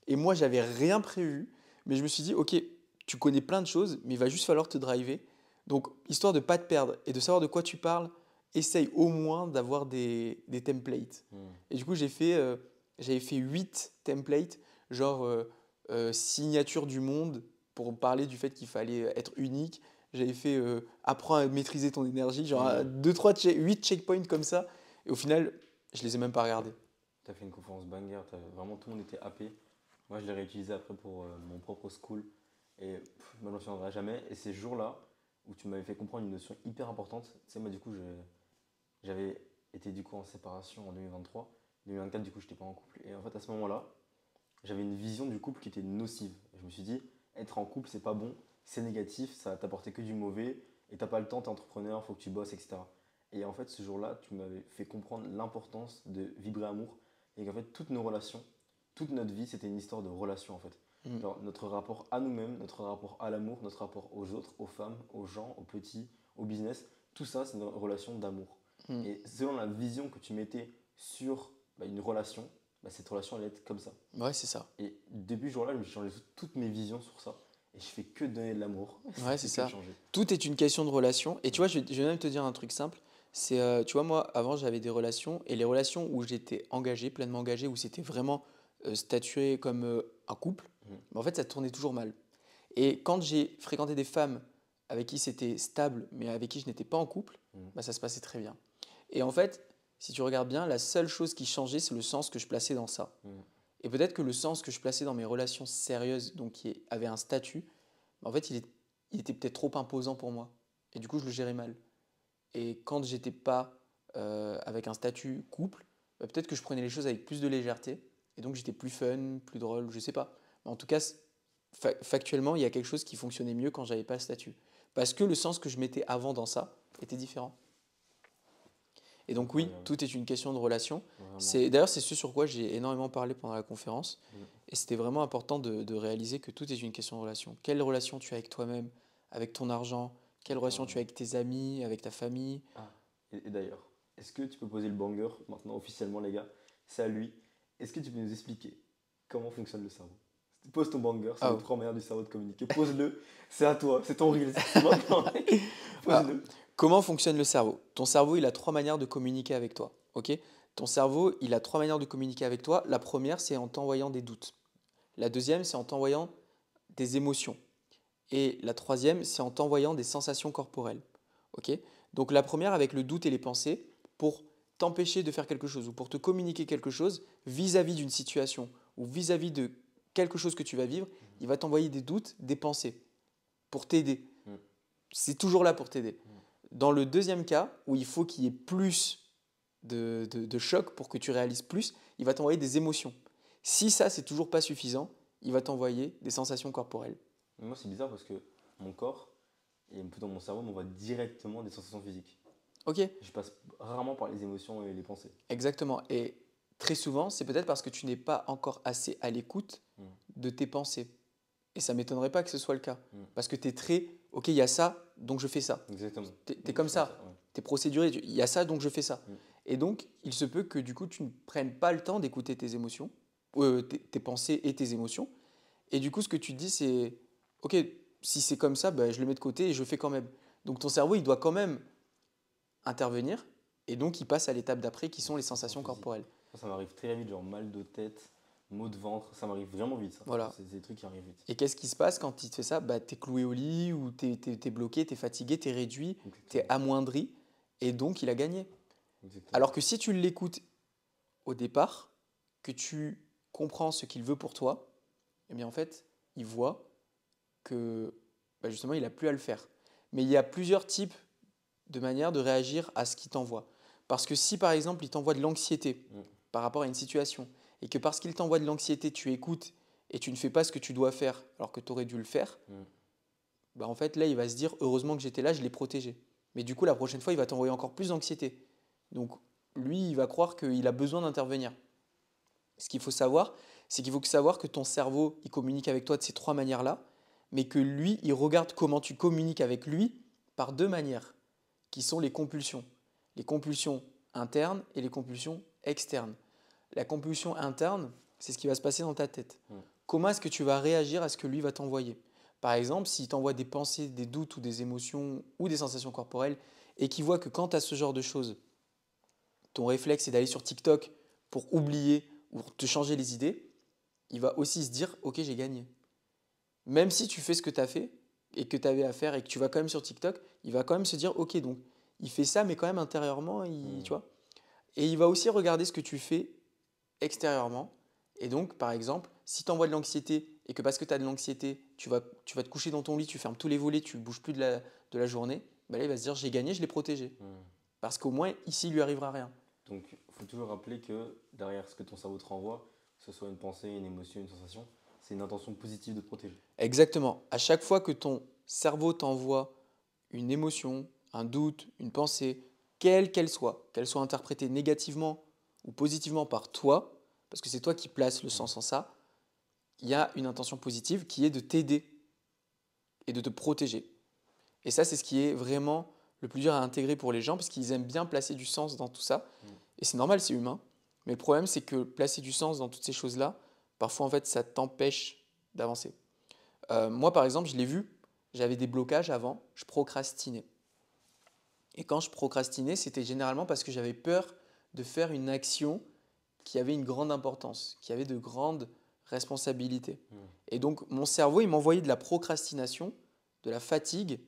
S2: Et moi, j'avais rien prévu, mais je me suis dit, ok, tu connais plein de choses, mais il va juste falloir te driver. Donc, histoire de ne pas te perdre et de savoir de quoi tu parles, essaye au moins d'avoir des templates. Et du coup, j'avais fait 8 templates, genre signature du monde, pour parler du fait qu'il fallait être unique. J'avais fait apprends à maîtriser ton énergie, genre 8 checkpoints comme ça. Et au final, je les ai même pas regardés.
S1: T'as fait une conférence banger, vraiment tout le monde était happé. Moi, je l'ai réutilisé après pour mon propre school. Et moi, je m'en souviendrai jamais. Et ces jours-là, où tu m'avais fait comprendre une notion hyper importante, tu sais, moi, du coup, j'avais été du coup en séparation en 2023. 2024, du coup, je n'étais pas en couple. Et en fait, à ce moment-là, j'avais une vision du couple qui était nocive. Et je me suis dit, être en couple, c'est pas bon, c'est négatif, ça va t'apporter que du mauvais. Et t'as pas le temps, t'es entrepreneur, faut que tu bosses, etc. Et en fait, ce jour-là, tu m'avais fait comprendre l'importance de vibrer amour. Et qu'en fait, toutes nos relations, toute notre vie, c'était une histoire de relation en fait. Genre, notre rapport à nous-mêmes, notre rapport à l'amour, notre rapport aux autres, aux femmes, aux gens, aux petits, au business, tout ça, c'est une relation d'amour. Et selon la vision que tu mettais sur une relation, cette relation allait être comme ça.
S2: Ouais, c'est ça.
S1: Et depuis ce jour-là, je me suis changé toutes mes visions sur ça. Et je fais que donner de l'amour.
S2: Ouais, c'est ça.
S1: Changer.
S2: Tout est une question de relation. Et tu vois, je vais même te dire un truc simple. C'est, tu vois, moi, avant, j'avais des relations. Et les relations où j'étais engagé, pleinement engagé, où c'était vraiment statué comme un couple, mais en fait, ça tournait toujours mal. Et quand j'ai fréquenté des femmes avec qui c'était stable, mais avec qui je n'étais pas en couple, bah, ça se passait très bien. Et en fait, si tu regardes bien, la seule chose qui changeait, c'est le sens que je plaçais dans ça. Et peut-être que le sens que je plaçais dans mes relations sérieuses, donc qui avaient un statut, en fait, il était peut-être trop imposant pour moi. Et du coup, je le gérais mal. Et quand j'étais pas avec un statut couple, bah, peut-être que je prenais les choses avec plus de légèreté. Et donc, j'étais plus fun, plus drôle, je sais pas. Mais en tout cas, factuellement, il y a quelque chose qui fonctionnait mieux quand j'avais pas le statut. Parce que le sens que je mettais avant dans ça était différent. Et donc oui, tout est une question de relation. D'ailleurs, c'est ce sur quoi j'ai énormément parlé pendant la conférence. Et c'était vraiment important de réaliser que tout est une question de relation. Quelle relation tu as avec toi-même, avec ton argent? Quelle relation tu as avec tes amis, avec ta famille?
S1: Ah, et d'ailleurs, est-ce que tu peux poser le banger maintenant officiellement les gars? C'est à lui. Est-ce que tu peux nous expliquer comment fonctionne le cerveau? Pose ton banger, c'est les 3 manières du cerveau de communiquer. Pose-le, c'est à toi, c'est ton reel. Pose-le.
S2: Comment fonctionne le cerveau? Ton cerveau, il a 3 manières de communiquer avec toi. Ok? Ton cerveau, il a 3 manières de communiquer avec toi. La première, c'est en t'envoyant des doutes. La deuxième, c'est en t'envoyant des émotions. Et la troisième, c'est en t'envoyant des sensations corporelles. Ok? Donc la première, avec le doute et les pensées, pour t'empêcher de faire quelque chose ou pour te communiquer quelque chose vis-à-vis d'une situation ou vis-à-vis de quelque chose que tu vas vivre, il va t'envoyer des doutes, des pensées pour t'aider. C'est toujours là pour t'aider. Dans le deuxième cas, où il faut qu'il y ait plus de choc pour que tu réalises plus, il va t'envoyer des émotions. Si ça, c'est toujours pas suffisant, il va t'envoyer des sensations corporelles.
S1: Moi, c'est bizarre parce que mon corps et plutôt mon cerveau m'envoie directement des sensations physiques.
S2: Ok.
S1: Je passe rarement par les émotions et les pensées.
S2: Exactement. Et très souvent, c'est peut-être parce que tu n'es pas encore assez à l'écoute de tes pensées. Et ça ne m'étonnerait pas que ce soit le cas. Parce que tu es très, ok, il y a ça, donc je fais ça.
S1: Exactement.
S2: Tu es comme ça. Tu es procéduré, il y a ça, donc je fais ça. Et donc, il se peut que du coup, tu ne prennes pas le temps d'écouter tes émotions, tes pensées et tes émotions. Et du coup, ce que tu te dis, c'est, ok, si c'est comme ça, bah, je le mets de côté et je fais quand même. Donc ton cerveau, il doit quand même intervenir. Et donc, il passe à l'étape d'après qui sont les sensations corporelles.
S1: Ça m'arrive très vite, genre mal de tête, maux de ventre, ça m'arrive vraiment vite. Ça.
S2: Voilà.
S1: C'est des trucs qui arrivent vite.
S2: Et qu'est-ce qui se passe quand il te fait ça? Bah, tu es cloué au lit ou tu es bloqué, tu es fatigué, tu es réduit, tu es amoindri. Et donc, il a gagné. Exactement. Alors que si tu l'écoutes au départ, que tu comprends ce qu'il veut pour toi, eh bien en fait, il voit que bah, justement, il n'a plus à le faire. Mais il y a plusieurs types de manières de réagir à ce qu'il t'envoie. Parce que si par exemple, il t'envoie de l'anxiété par rapport à une situation, et que parce qu'il t'envoie de l'anxiété, tu écoutes et tu ne fais pas ce que tu dois faire alors que tu aurais dû le faire, bah en fait là il va se dire heureusement que j'étais là, je l'ai protégé. Mais du coup la prochaine fois il va t'envoyer encore plus d'anxiété. Donc lui il va croire qu'il a besoin d'intervenir. Ce qu'il faut savoir, c'est qu'il faut savoir que ton cerveau il communique avec toi de ces trois manières-là, mais que lui il regarde comment tu communiques avec lui par deux manières, qui sont les compulsions. Les compulsions internes et les compulsions externes. La compulsion interne, c'est ce qui va se passer dans ta tête. Comment est-ce que tu vas réagir à ce que lui va t'envoyer? Par exemple, s'il t'envoie des pensées, des doutes ou des émotions ou des sensations corporelles et qu'il voit que quand tu as ce genre de choses, ton réflexe est d'aller sur TikTok pour oublier ou pour te changer les idées, il va aussi se dire ok, j'ai gagné. Même si tu fais ce que tu as fait et que tu avais à faire et que tu vas quand même sur TikTok, il va quand même se dire ok, donc il fait ça, mais quand même intérieurement, tu vois. Et il va aussi regarder ce que tu fais extérieurement. Et donc, par exemple, si tu envoies de l'anxiété et que parce que tu as de l'anxiété, tu vas te coucher dans ton lit, tu fermes tous les volets, tu ne bouges plus de la journée, bah là, il va se dire j'ai gagné, je l'ai protégé. Parce qu'au moins, ici, il lui arrivera rien.
S1: Donc, il faut toujours rappeler que derrière ce que ton cerveau te renvoie, que ce soit une pensée, une émotion, une sensation, c'est une intention positive de te protéger.
S2: Exactement. À chaque fois que ton cerveau t'envoie une émotion, un doute, une pensée, quelle qu'elle soit interprétée négativement ou positivement par toi, parce que c'est toi qui places le sens en ça, il y a une intention positive qui est de t'aider et de te protéger. Et ça, c'est ce qui est vraiment le plus dur à intégrer pour les gens, parce qu'ils aiment bien placer du sens dans tout ça. Et c'est normal, c'est humain. Mais le problème, c'est que placer du sens dans toutes ces choses-là, parfois, en fait, ça t'empêche d'avancer. Moi, par exemple, je l'ai vu, j'avais des blocages avant, je procrastinais. Et quand je procrastinais, c'était généralement parce que j'avais peur de faire une action qui avait une grande importance, qui avait de grandes responsabilités. Et donc, mon cerveau, il m'envoyait de la procrastination, de la fatigue,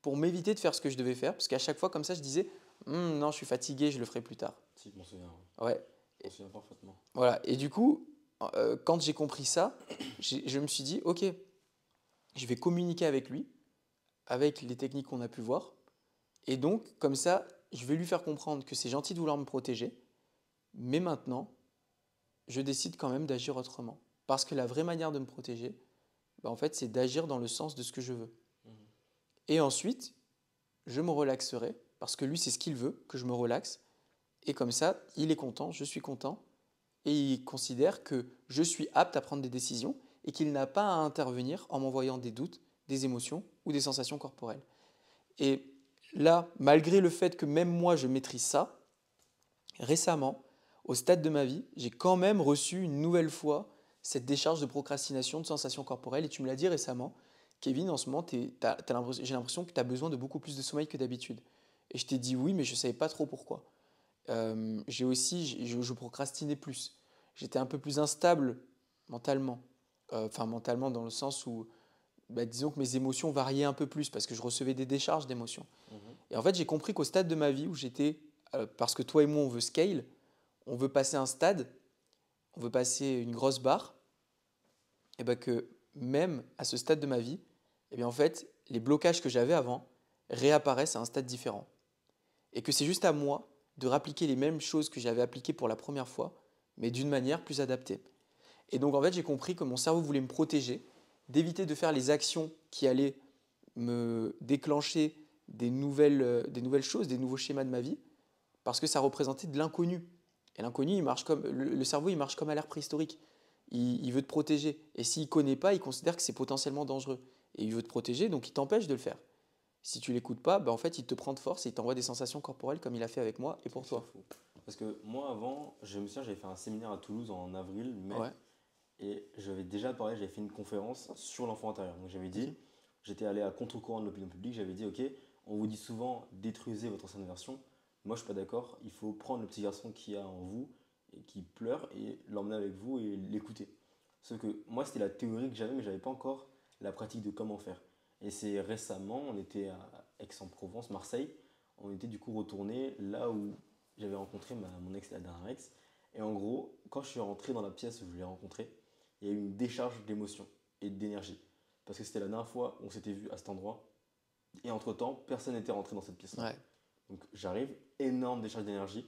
S2: pour m'éviter de faire ce que je devais faire. Parce qu'à chaque fois, comme ça, je disais, non, je suis fatigué, je le ferai plus tard.
S1: Si, je m'en souviens.
S2: Ouais.
S1: Je m'en souviens parfaitement.
S2: Voilà. Et du coup, quand j'ai compris ça, je me suis dit, ok, je vais communiquer avec lui, avec les techniques qu'on a pu voir. Et donc, comme ça, je vais lui faire comprendre que c'est gentil de vouloir me protéger, mais maintenant, je décide quand même d'agir autrement. Parce que la vraie manière de me protéger, bah, en fait, c'est d'agir dans le sens de ce que je veux. Et ensuite, je me relaxerai, parce que lui, c'est ce qu'il veut, que je me relaxe. Et comme ça, il est content, je suis content, et il considère que je suis apte à prendre des décisions et qu'il n'a pas à intervenir en m'envoyant des doutes, des émotions ou des sensations corporelles. Et là, malgré le fait que même moi, je maîtrise ça, récemment, au stade de ma vie, j'ai quand même reçu une nouvelle fois cette décharge de procrastination, de sensations corporelles. Et tu me l'as dit récemment, Kevin, en ce moment, j'ai l'impression que tu as besoin de beaucoup plus de sommeil que d'habitude. Et je t'ai dit oui, mais je ne savais pas trop pourquoi. Je procrastinais plus. J'étais un peu plus instable mentalement. Enfin, mentalement dans le sens où, bah, disons que mes émotions variaient un peu plus parce que je recevais des décharges d'émotions. Et en fait, j'ai compris qu'au stade de ma vie où j'étais, parce que toi et moi, on veut scale, on veut passer un stade, on veut passer une grosse barre, et ben que même à ce stade de ma vie, et bien en fait, les blocages que j'avais avant réapparaissent à un stade différent. Et que c'est juste à moi de rappliquer les mêmes choses que j'avais appliquées pour la première fois, mais d'une manière plus adaptée. Et donc en fait, j'ai compris que mon cerveau voulait me protéger, d'éviter de faire les actions qui allaient me déclencher des nouvelles choses, des nouveaux schémas de ma vie, parce que ça représentait de l'inconnu. Et l'inconnu, il marche comme le cerveau, il marche comme à l'ère préhistorique. Il veut te protéger. Et s'il ne connaît pas, il considère que c'est potentiellement dangereux. Et il veut te protéger, donc il t'empêche de le faire. Si tu l'écoutes pas, bah en fait, il te prend de force et il t'envoie des sensations corporelles comme il a fait avec moi et pour toi.
S1: Fou. Parce que moi, avant, je me souviens, j'avais fait un séminaire à Toulouse en avril, mai,
S2: Ouais.
S1: et j'avais déjà parlé, j'avais fait une conférence sur l'enfant intérieur. Donc j'avais dit, j'étais allé à contre-courant de l'opinion publique, j'avais dit, ok, on vous dit souvent détruisez votre ancienne version. Moi, je suis pas d'accord, il faut prendre le petit garçon qu'il y a en vous et qui pleure et l'emmener avec vous et l'écouter. Sauf que moi, c'était la théorie que j'avais, mais j'avais pas encore la pratique de comment faire. Et c'est récemment, on était à Aix-en-Provence, Marseille, on était du coup retourné là où j'avais rencontré mon ex, la dernière ex. Et en gros, quand je suis rentré dans la pièce où je l'ai rencontré, il y a eu une décharge d'émotion et d'énergie. Parce que c'était la dernière fois où on s'était vu à cet endroit. Et entre-temps, personne n'était rentré dans cette pièce-là.
S2: Ouais.
S1: Donc j'arrive, énorme décharge d'énergie.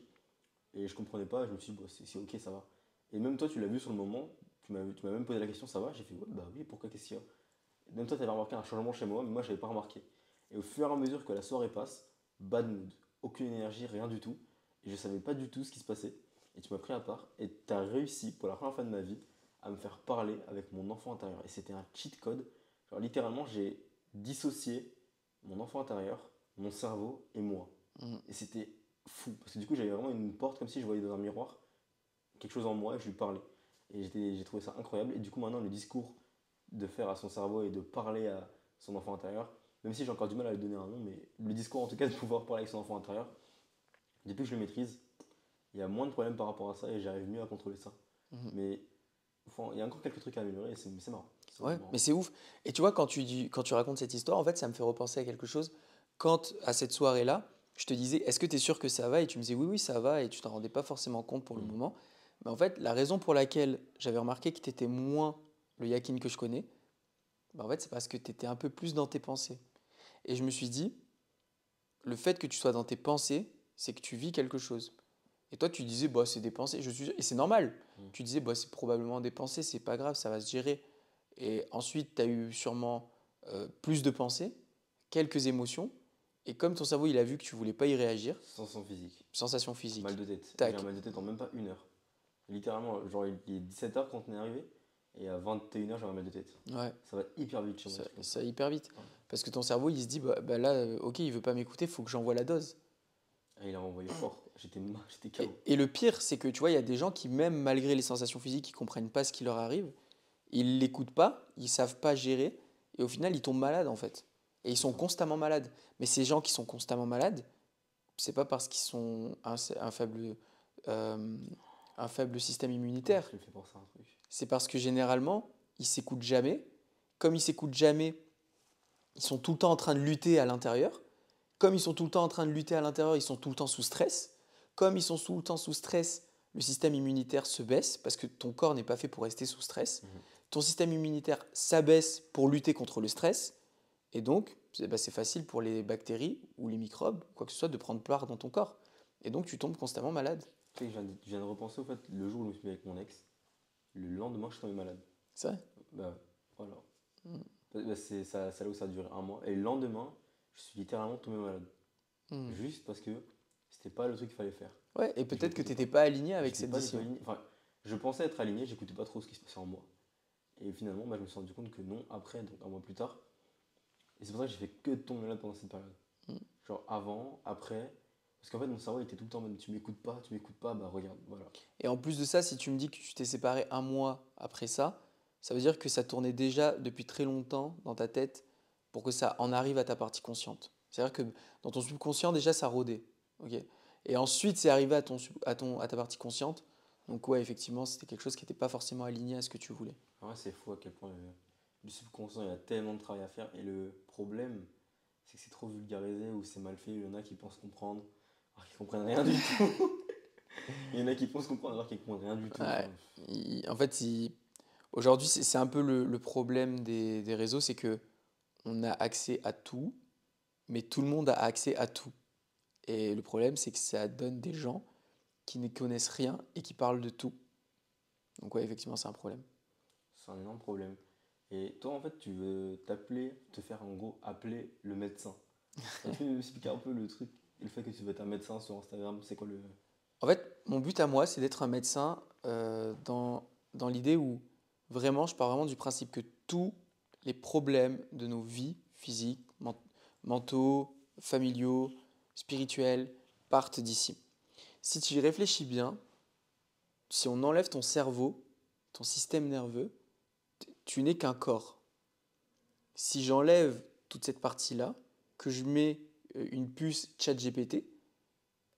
S1: Et je comprenais pas, je me suis dit, bah, c'est ok, ça va. Et même toi, tu l'as vu sur le moment, tu m'as même posé la question, ça va? J'ai fait, ouais, bah oui, pourquoi, qu'est-ce qu'il y a? Même toi, tu avais remarqué un changement chez moi, mais moi, je n'avais pas remarqué. Et au fur et à mesure que la soirée passe, bad mood, aucune énergie, rien du tout. Et je savais pas du tout ce qui se passait. Et tu m'as pris à part et tu as réussi, pour la première fois de ma vie, à me faire parler avec mon enfant intérieur. Et c'était un cheat code. Genre, littéralement, j'ai dissocié mon enfant intérieur, mon cerveau et moi.
S2: Mm.
S1: Et c'était fou. Parce que du coup, j'avais vraiment une porte comme si je voyais dans un miroir quelque chose en moi et je lui parlais. Et j'ai trouvé ça incroyable. Et du coup, maintenant, le discours de faire à son cerveau et de parler à son enfant intérieur, même si j'ai encore du mal à lui donner un nom, mais le discours en tout cas de pouvoir parler avec son enfant intérieur, depuis que je le maîtrise, il y a moins de problèmes par rapport à ça et j'arrive mieux à contrôler ça.
S2: Mhm.
S1: Mais enfin, il y a encore quelques trucs à améliorer et c'est marrant. C'est
S2: Ouais,
S1: marrant.
S2: mais c'est ouf. Et tu vois, quand tu racontes cette histoire, en fait, ça me fait repenser à quelque chose. Quand, à cette soirée-là, je te disais, est-ce que tu es sûr que ça va? Et tu me disais, oui, oui, ça va, et tu t'en rendais pas forcément compte pour le
S1: Mm.
S2: moment. Mais en fait, la raison pour laquelle j'avais remarqué que tu étais moins le Yakin que je connais, bah, en fait, c'est parce que tu étais un peu plus dans tes pensées. Et je me suis dit, le fait que tu sois dans tes pensées, c'est que tu vis quelque chose. Et toi, tu disais, bah, c'est des pensées. Et c'est normal.
S1: Mm.
S2: Tu disais, bah, c'est probablement des pensées, c'est pas grave, ça va se gérer. Et ensuite, tu as eu sûrement plus de pensées, quelques émotions. Et comme ton cerveau, il a vu que tu voulais pas y réagir,
S1: Sensation physique.
S2: sensation
S1: Mal
S2: physique.
S1: de tête. J'ai un
S2: Tac.
S1: mal de tête en même pas une heure. Littéralement, genre il est 17h quand on est arrivé et à 21h j'avais un mal de tête.
S2: Ouais,
S1: Ça va hyper vite chez moi, des trucs comme ça.
S2: ça hyper vite.
S1: Ouais.
S2: Parce que ton cerveau, il se dit, bah là, ok, il veut pas m'écouter, faut que j'envoie la dose.
S1: Et il a envoyé fort. J'étais KO.
S2: Et le pire, c'est que tu vois, il y a des gens qui, même malgré les sensations physiques, ils comprennent pas ce qui leur arrive. Ils l'écoutent pas, ils savent pas gérer, et au final, ils tombent malades en fait. Et ils
S1: C'est
S2: sont
S1: ça.
S2: constamment malades. Mais ces gens qui sont constamment malades, c'est pas parce qu'ils sont euh, un faible système
S1: Ouais,
S2: immunitaire.
S1: je l'ai fait pour ça un truc.
S2: C'est parce que généralement, ils s'écoutent jamais. Comme ils s'écoutent jamais, ils sont tout le temps en train de lutter à l'intérieur. Comme ils sont tout le temps en train de lutter à l'intérieur, ils sont tout le temps sous stress. Comme ils sont tout le temps sous stress, le système immunitaire se baisse parce que ton corps n'est pas fait pour rester sous stress.
S1: Mhm.
S2: Ton système immunitaire s'abaisse pour lutter contre le stress. Et donc, c'est facile pour les bactéries ou les microbes, quoi que ce soit, de prendre part dans ton corps. Et donc, tu tombes constamment malade.
S1: Tu sais que je viens de repenser au fait, le jour où je me suis mis avec mon ex, le lendemain je suis tombé malade.
S2: C'est vrai.
S1: Bah voilà.
S2: Mm.
S1: C'est ça là où ça a duré un mois. Et le lendemain, je suis littéralement tombé malade.
S2: Mm.
S1: Juste parce que c'était pas le truc qu'il fallait faire.
S2: Ouais, et
S1: Et je
S2: peut-être que
S1: l'écoutais
S2: tu
S1: pas.
S2: n'étais pas aligné avec
S1: J'étais
S2: cette
S1: pas du tout
S2: décision.
S1: aligné. Enfin, je pensais être aligné, j'écoutais pas trop ce qui se passait en moi. Et finalement, bah, je me suis rendu compte que non, après, donc un mois plus tard. Et c'est pour ça que j'ai fait que de tomber malade pendant cette période.
S2: Mm.
S1: Genre avant, après. Parce qu'en fait, mon cerveau il était tout le temps en mode tu m'écoutes pas, bah regarde, voilà.
S2: Et en plus de ça, si tu me dis que tu t'es séparé un mois après ça veut dire que ça tournait déjà depuis très longtemps dans ta tête pour que ça en arrive à ta partie consciente. C'est-à-dire que dans ton subconscient, déjà, ça rôdait. Ok. Et ensuite, c'est arrivé à ta partie consciente. Donc, ouais, effectivement, c'était quelque chose qui n'était pas forcément aligné à ce que tu voulais.
S1: En vrai, c'est fou à quel point le subconscient il a tellement de travail à faire. Et le problème, c'est que c'est trop vulgarisé ou c'est mal fait. Il y en a qui pensent comprendre, alors qu'ils comprennent rien du tout. Il y en a qui pensent comprendre alors qu'ils comprennent rien du tout.
S2: Ouais.
S1: Enfin,
S2: En fait, aujourd'hui, c'est un peu le problème des réseaux, c'est que on a accès à tout, mais tout le monde a accès à tout. Et le problème, c'est que ça donne des gens qui ne connaissent rien et qui parlent de tout. Donc ouais, effectivement, c'est un problème.
S1: c'est un énorme problème. Et toi, en fait, tu veux te faire en gros appeler le médecin. Tu peux nous expliquer un peu le truc, le fait que tu veux être un médecin sur Instagram, c'est quoi le.
S2: En fait, mon but à moi, c'est d'être un médecin dans l'idée où vraiment, je pars vraiment du principe que tous les problèmes de nos vies physiques, mentaux, familiaux, spirituels, partent d'ici. Si tu y réfléchis bien, si on enlève ton cerveau, ton système nerveux, tu n'es qu'un corps. Si j'enlève toute cette partie-là, que je mets une puce ChatGPT,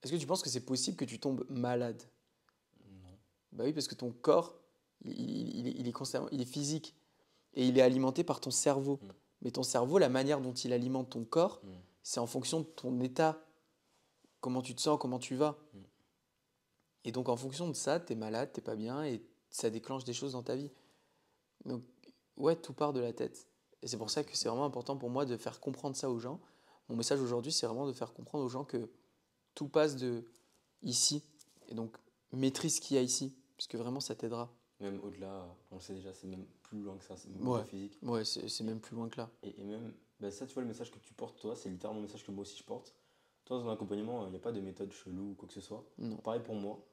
S2: est-ce que tu penses que c'est possible que tu tombes malade?
S1: Non.
S2: Bah oui, parce que ton corps, il est constamment, il est physique et il est alimenté par ton cerveau.
S1: Mm.
S2: Mais ton cerveau, la manière dont il alimente ton corps,
S1: Mm.
S2: c'est en fonction de ton état, comment tu te sens, comment tu vas.
S1: Mm.
S2: Et donc en fonction de ça, tu es malade, t'es pas bien et ça déclenche des choses dans ta vie. Donc ouais, tout part de la tête. Et c'est pour ça que c'est vraiment important pour moi de faire comprendre ça aux gens. Mon message aujourd'hui, c'est vraiment de faire comprendre aux gens que tout passe de ici. Et donc maîtrise ce qu'il y a ici, parce que vraiment ça t'aidera.
S1: Même au-delà, on le sait déjà, c'est même plus loin que ça, c'est beaucoup
S2: Ouais,
S1: plus physique.
S2: ouais, c'est même plus loin que là.
S1: Et même, bah, ça, tu vois, le message que tu portes, toi, c'est littéralement le message que moi aussi je porte. Toi, dans un accompagnement, il n'y a pas de méthode chelou ou quoi que ce soit.
S2: Non.
S1: Pareil pour moi.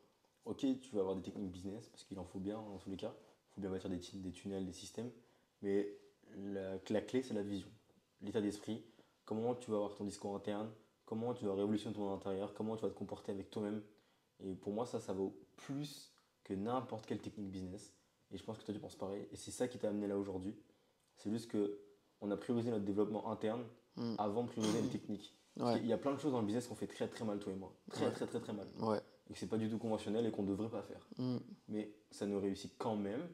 S1: Ok, tu vas avoir des techniques business, parce qu'il en faut bien, dans tous les cas. Il faut bien bâtir des tunnels, des systèmes. Mais la clé, c'est la vision, l'état d'esprit. Comment tu vas avoir ton discours interne, comment tu vas révolutionner ton intérieur, comment tu vas te comporter avec toi-même. Et pour moi, ça vaut plus que n'importe quelle technique business. Et je pense que toi, tu penses pareil. Et c'est ça qui t'a amené là aujourd'hui. C'est juste que on a priorisé notre développement interne
S2: Mm.
S1: avant de prioriser les techniques. Parce
S2: Ouais,
S1: qu'il y a plein de choses dans le business qu'on fait très très mal, toi et moi. Très
S2: ouais,
S1: très très très mal.
S2: ouais.
S1: Et que c'est pas du tout conventionnel et qu'on ne devrait pas faire.
S2: Mm.
S1: Mais ça nous réussit quand même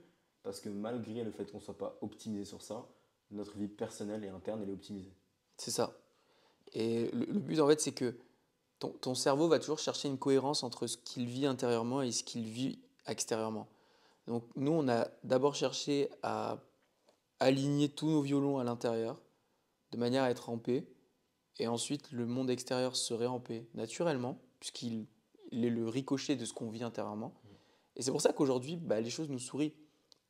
S1: parce que malgré le fait qu'on ne soit pas optimisé sur ça, notre vie personnelle et interne, elle est optimisée.
S2: C'est ça. Et le but, en fait, c'est que ton cerveau va toujours chercher une cohérence entre ce qu'il vit intérieurement et ce qu'il vit extérieurement. Donc, nous, on a d'abord cherché à aligner tous nos violons à l'intérieur, de manière à être en paix. Et ensuite, le monde extérieur serait en paix naturellement, puisqu'il est le ricochet de ce qu'on vit intérieurement. Et c'est pour ça qu'aujourd'hui, bah, les choses nous sourient,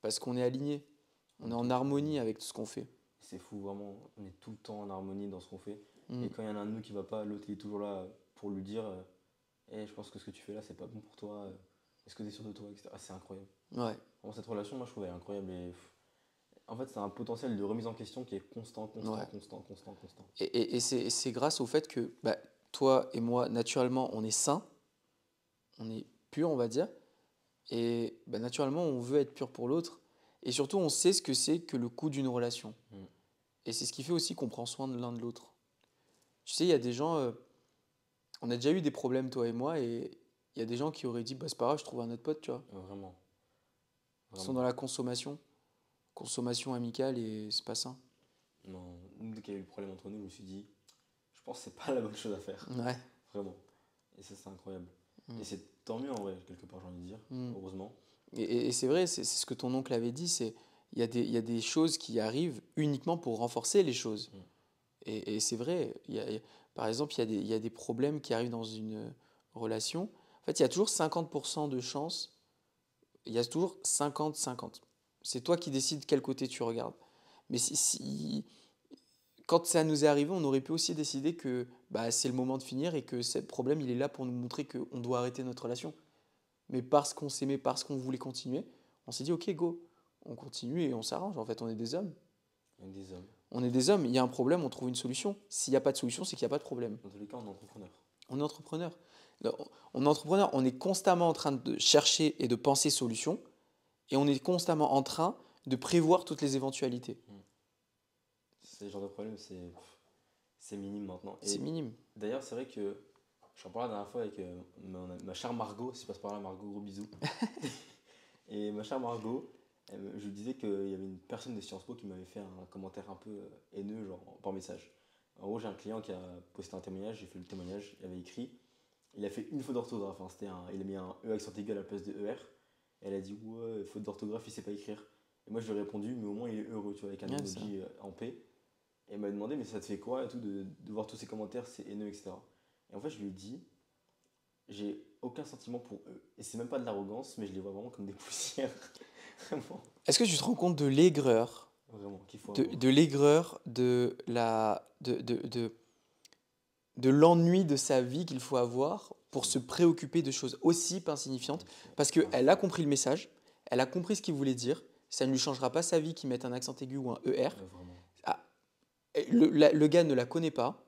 S2: parce qu'on est aligné, on est
S1: On est tout
S2: en
S1: le temps
S2: harmonie
S1: aligné.
S2: avec tout ce qu'on fait.
S1: C'est fou, vraiment. On est tout le temps en harmonie dans ce qu'on fait.
S2: Mm.
S1: Et quand il y en a un de nous qui va pas, l'autre il est toujours là pour lui dire je pense que ce que tu fais là, c'est pas bon pour toi. Est-ce que tu es sûr de toi, etc. Ah, c'est incroyable.
S2: Ouais,
S1: Vraiment, cette relation, moi, je trouve elle est incroyable. En fait, c'est un potentiel de remise en question qui est constant, constant,
S2: ouais.
S1: constant, constant, constant.
S2: Et c'est grâce au fait que bah, toi et moi, naturellement, on est sains, on est pur, on va dire, et bah, naturellement, on veut être pur pour l'autre, et surtout, on sait ce que c'est que le coût d'une relation.
S1: Mm.
S2: Et c'est ce qui fait aussi qu'on prend soin de l'un de l'autre. Tu sais, il y a des gens, on a déjà eu des problèmes, toi et moi, et il y a des gens qui auraient dit, bah, c'est pas grave, je trouve un autre pote, tu vois.
S1: Vraiment,
S2: Ils sont
S1: vraiment.
S2: dans la consommation amicale, et c'est pas sain.
S1: Non, dès qu'il y a eu le problème entre nous, je me suis dit, je pense que c'est pas la bonne chose à faire.
S2: Ouais.
S1: Vraiment. Et ça, c'est incroyable.
S2: Mm.
S1: Et c'est tant mieux en vrai, quelque part, j'ai envie de dire.
S2: Mm.
S1: Heureusement.
S2: Et c'est vrai, c'est ce que ton oncle avait dit, c'est il y a des choses qui arrivent uniquement pour renforcer les choses.
S1: Mm.
S2: Et c'est vrai, par exemple, il y a des problèmes qui arrivent dans une relation. En fait, il y a toujours 50% de chance, il y a toujours 50-50. C'est toi qui décides quel côté tu regardes. Mais quand ça nous est arrivé, on aurait pu aussi décider que bah, c'est le moment de finir et que ce problème, il est là pour nous montrer qu'on doit arrêter notre relation. Mais parce qu'on s'aimait, parce qu'on voulait continuer, on s'est dit, ok, go, on continue et on s'arrange. En fait, on est des hommes.
S1: Avec des hommes.
S2: On est des hommes, il y a un problème, on trouve une solution. S'il n'y a pas de solution, c'est qu'il n'y a pas de problème.
S1: Dans tous les cas, on est entrepreneur.
S2: On est entrepreneur. On est entrepreneur, on est constamment en train de chercher et de penser solution, et on est constamment en train de prévoir toutes les éventualités.
S1: Ce genre de problème, c'est minime maintenant.
S2: C'est
S1: Et
S2: minime.
S1: d'ailleurs, c'est vrai que j'en parlais la dernière fois avec ma chère Margot, si je passe par là, Margot, gros bisous. Et ma chère Margot, je lui disais qu'il y avait une personne de Sciences Po qui m'avait fait un commentaire un peu haineux, genre par message. En gros, j'ai un client qui a posté un témoignage, j'ai fait le témoignage, il avait écrit, il a fait une faute d'orthographe, hein, il a mis un E accent aigu à la place de ER. Et elle a dit, ouais, faute d'orthographe, il sait pas écrire. Et moi, je lui ai répondu, mais au moins, il est heureux, tu vois, avec un
S2: Ouais, ça.
S1: emoji en paix. Et elle m'a demandé, mais ça te fait quoi et tout, de voir tous ces commentaires, c'est haineux, etc. Et en fait, je lui ai dit, j'ai aucun sentiment pour eux. Et c'est même pas de l'arrogance, mais je les vois vraiment comme des poussières. Vraiment.
S2: Est-ce que tu te rends compte de l'aigreur,
S1: Vraiment, qu'il faut avoir.
S2: de l'aigreur, de l'ennui de sa vie qu'il faut avoir pour se préoccuper de choses aussi peu insignifiantes? Parce qu'elle a compris le message, elle a compris ce qu'il voulait dire, ça ne lui changera pas sa vie qu'il mette un accent aigu ou un ER.
S1: Vraiment.
S2: Ah, le gars ne la connaît pas,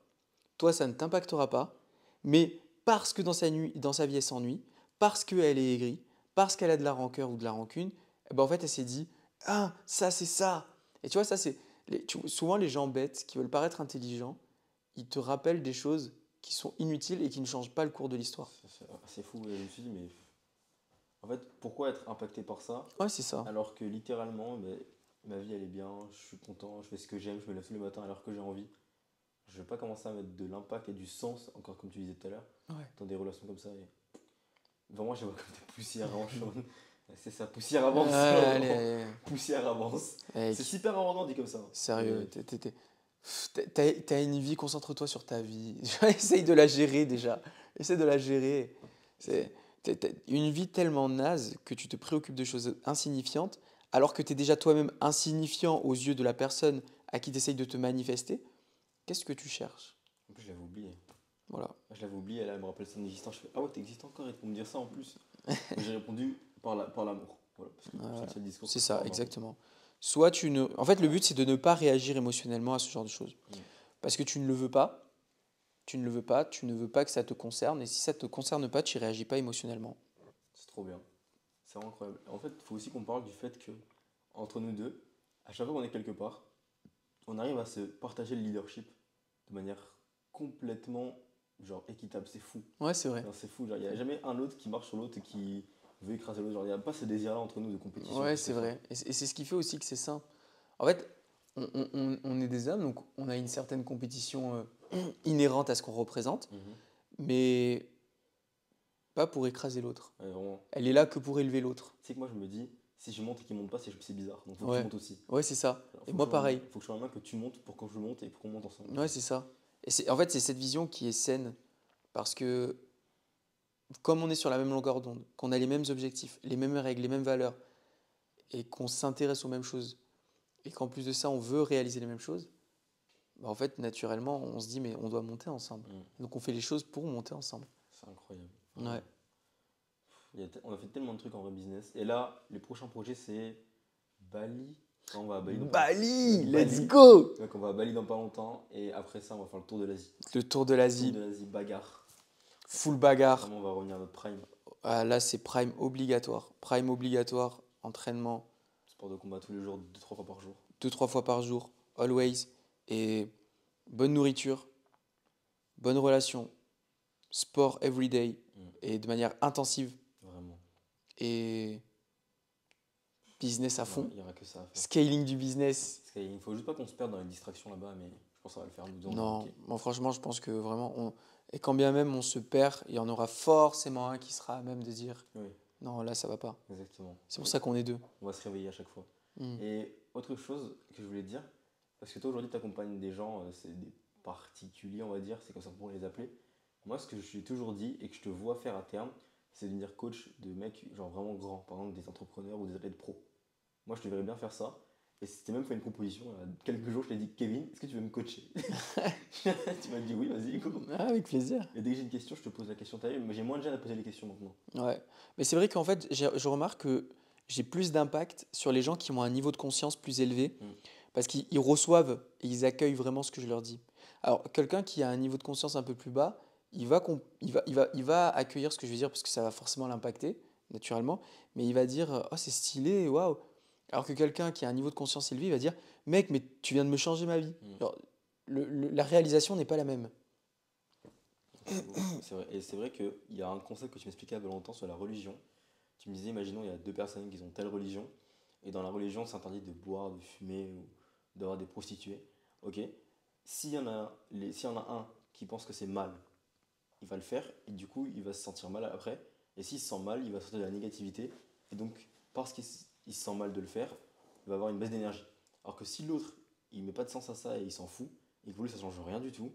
S2: toi ça ne t'impactera pas, mais parce que dans sa vie elle s'ennuie, parce qu'elle est aigrie, parce qu'elle a de la rancœur ou de la rancune, eh ben en fait elle s'est dit, ah ça c'est ça. Et tu vois, ça c'est souvent les gens bêtes qui veulent paraître intelligents, ils te rappellent des choses qui sont inutiles et qui ne changent pas le cours de l'histoire.
S1: C'est assez fou. Et je me suis dit, mais en fait, pourquoi être impacté par ça
S2: Ouais, c'est ça.
S1: alors que littéralement, ma vie elle est bien, je suis content, je fais ce que j'aime, je me lève tous les matins à l'heure que j'ai envie. Je vais pas commencer à mettre de l'impact et du sens, encore comme tu disais tout à l'heure,
S2: Ouais.
S1: dans des relations comme ça. Et vraiment, je les vois comme des poussières en jaune. C'est ça, poussière avance.
S2: Allez,
S1: Vraiment.
S2: allez,
S1: Poussière avance.
S2: allez.
S1: C'est super arrogant dit comme ça.
S2: Sérieux,
S1: Mais
S2: t'as une vie, concentre-toi sur ta vie. Essaye de la gérer déjà. Essaye de la gérer. C'est- T'as une vie tellement naze que tu te préoccupes de choses insignifiantes, alors que tu es déjà toi-même insignifiant aux yeux de la personne à qui tu essayes de te manifester. Qu'est-ce que tu cherches?
S1: En plus, je l'avais oublié.
S2: Voilà.
S1: Je l'avais oublié, elle me rappelle son existence. Je fais, ah ouais, t'existes encore et pour me dire ça en plus. J'ai répondu par l'amour. Voilà, parce que
S2: Voilà.
S1: c'est le discours
S2: C'est
S1: que je
S2: ça,
S1: peux avoir.
S2: exactement. Soit tu ne... En fait, le but, c'est de ne pas réagir émotionnellement à ce genre de choses.
S1: Mm.
S2: Parce que tu ne le veux pas, tu ne le veux pas, tu ne veux pas que ça te concerne, et si ça ne te concerne pas, tu n'y réagis pas émotionnellement.
S1: C'est trop bien. C'est vraiment incroyable. En fait, il faut aussi qu'on parle du fait que, entre nous deux, à chaque fois qu'on est quelque part, on arrive à se partager le leadership de manière complètement genre équitable. C'est fou.
S2: Ouais, c'est vrai.
S1: Genre, c'est fou. Il n'y a jamais un autre qui marche sur l'autre et qui veut écraser l'autre. Genre, il n'y a pas ce désir-là entre nous de compétition.
S2: Ouais,
S1: qui
S2: c'est
S1: se fait.
S2: vrai. Et c'est ce qui fait aussi que c'est sain. En fait, on est des hommes, donc on a une certaine compétition inhérente à ce qu'on représente,
S1: Mhm.
S2: mais pas pour écraser l'autre.
S1: Ouais, vraiment.
S2: Elle est là que pour élever l'autre.
S1: Tu sais que moi, je me dis, si je monte et qu'il monte pas, c'est bizarre. Donc, faut que tu
S2: Ouais,
S1: montes aussi.
S2: ouais, c'est ça.
S1: Alors,
S2: Et moi, pareil.
S1: Faut que je sois la main que tu montes pour que je monte et pour qu'on monte ensemble.
S2: Ouais, c'est ça. Et en fait, c'est cette vision qui est saine, parce que comme on est sur la même longueur d'onde, qu'on a les mêmes objectifs, les mêmes règles, les mêmes valeurs, et qu'on s'intéresse aux mêmes choses, et qu'en plus de ça, on veut réaliser les mêmes choses, bah, en fait, naturellement, on se dit, mais on doit monter ensemble. Donc, on fait les choses pour monter ensemble.
S1: C'est incroyable.
S2: Ouais.
S1: On a fait tellement de trucs en vrai business. Et là, les prochains projets, c'est Bali. Enfin, on va à Bali dans pas longtemps.
S2: Bali, let's
S1: Bali.
S2: go!
S1: Donc, on va à Bali dans pas longtemps. Et après ça, on va faire le tour de l'Asie.
S2: Le tour de
S1: Tour
S2: l'Asie,
S1: de l'Asie, bagarre.
S2: full bagarre.
S1: Vraiment, on va revenir à notre prime.
S2: Ah, là, c'est prime obligatoire. Prime obligatoire, entraînement,
S1: Sport de combat tous les jours, 2-3 fois par jour.
S2: 2-3 fois par jour, always. Et bonne nourriture, bonne relation, sport everyday et de manière intensive.
S1: Vraiment.
S2: Et business à fond.
S1: Il n'y aura que ça à faire.
S2: Scaling du business.
S1: Il ne faut juste pas qu'on se perde dans les distractions là-bas, mais je pense que ça va le faire. Nous deux, on va
S2: Non,
S1: manquer.
S2: moi franchement, je pense que vraiment, et quand bien même on se perd, il y en aura forcément un qui sera à même de dire
S1: Oui,
S2: non, là ça va pas.
S1: exactement.
S2: C'est pour ça qu'on est deux.
S1: On va se réveiller à chaque fois.
S2: Mm.
S1: Et autre chose que je voulais te dire, parce que toi aujourd'hui tu accompagnes des gens, c'est des particuliers on va dire, c'est comme ça qu'on pourrait les appeler. Moi ce que je t'ai toujours dit et que je te vois faire à terme, c'est de devenir coach de mecs genre vraiment grands, par exemple des entrepreneurs ou des athlètes pros. Moi je te verrais bien faire ça. Et c'était même fait une proposition, il y a quelques jours je t'ai dit Kevin, est-ce que tu veux me coacher? Tu m'as dit oui, vas-y, go.
S2: Ah, avec plaisir.
S1: Et dès que j'ai une question, je te pose la question. T'as vu, mais j'ai moins de gêne à poser les questions maintenant.
S2: Ouais. Mais c'est vrai qu'en fait, je remarque que j'ai plus d'impact sur les gens qui ont un niveau de conscience plus élevé parce qu'ils reçoivent et ils accueillent vraiment ce que je leur dis. Alors, quelqu'un qui a un niveau de conscience un peu plus bas, il va accueillir ce que je vais dire parce que ça va forcément l'impacter, naturellement, mais il va dire oh, c'est stylé, waouh. Alors que quelqu'un qui a un niveau de conscience élevé, il va dire mec, mais tu viens de me changer ma vie. Alors, la réalisation n'est pas la même.
S1: C'est vrai. Et c'est vrai qu'il y a un concept que tu m'expliquais il y a longtemps sur la religion. Tu me disais, imaginons, il y a deux personnes qui ont telle religion, et dans la religion, c'est interdit de boire, de fumer ou d'avoir des prostituées. Ok. S'il y en a un qui pense que c'est mal, il va le faire, et du coup, il va se sentir mal après. Et s'il se sent mal, il va sortir de la négativité. Et donc, parce qu'il se sent mal de le faire, il va avoir une baisse d'énergie. Alors que si l'autre, il met pas de sens à ça et il s'en fout, et que pour lui, ça change rien du tout,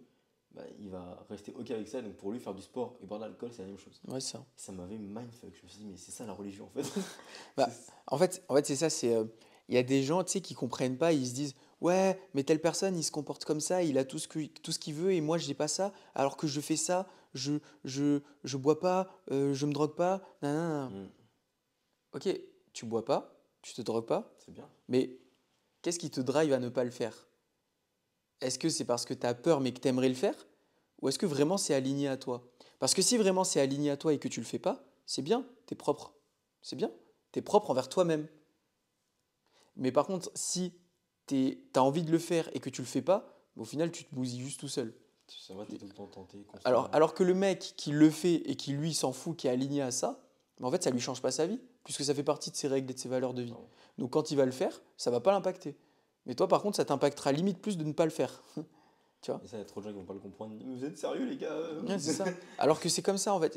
S1: bah, il va rester ok avec ça. Donc pour lui, faire du sport et boire de l'alcool, c'est la même chose.
S2: Ouais, ça.
S1: Ça m'avait mindfuck. Je me suis dit, mais c'est ça la religion en fait.
S2: Bah, en fait, c'est ça, il y a des gens, tu sais, qui comprennent pas, ils se disent ouais, mais telle personne, il se comporte comme ça, il a tout ce qu'il veut et moi j'ai pas ça, alors que je fais ça, je bois pas, je me drogue pas, nanana. Ok, tu bois pas, tu te drogues pas,
S1: C'est bien.
S2: mais qu'est-ce qui te drive à ne pas le faire? Est-ce que c'est parce que tu as peur mais que tu aimerais le faire? Ou est-ce que vraiment c'est aligné à toi? Parce que si vraiment c'est aligné à toi et que tu le fais pas, c'est bien, t'es propre. C'est bien, t'es propre envers toi-même. Mais par contre, si t'as envie de le faire et que tu le fais pas, au final tu te bousilles juste tout seul.
S1: C'est vrai, t'es tout le temps tenté. Constamment.
S2: Alors que le mec qui le fait et qui lui s'en fout, qui est aligné à ça, en fait ça lui change pas sa vie, puisque ça fait partie de ses règles et de ses valeurs de vie.
S1: Non.
S2: Donc quand il va le faire, ça va pas l'impacter. Mais toi par contre, ça t'impactera limite plus de ne pas le faire. Tu vois?
S1: Et ça, il y a trop de gens qui vont pas le comprendre. Mais vous êtes sérieux les gars?
S2: Ouais, c'est ça. Alors que c'est comme ça en fait.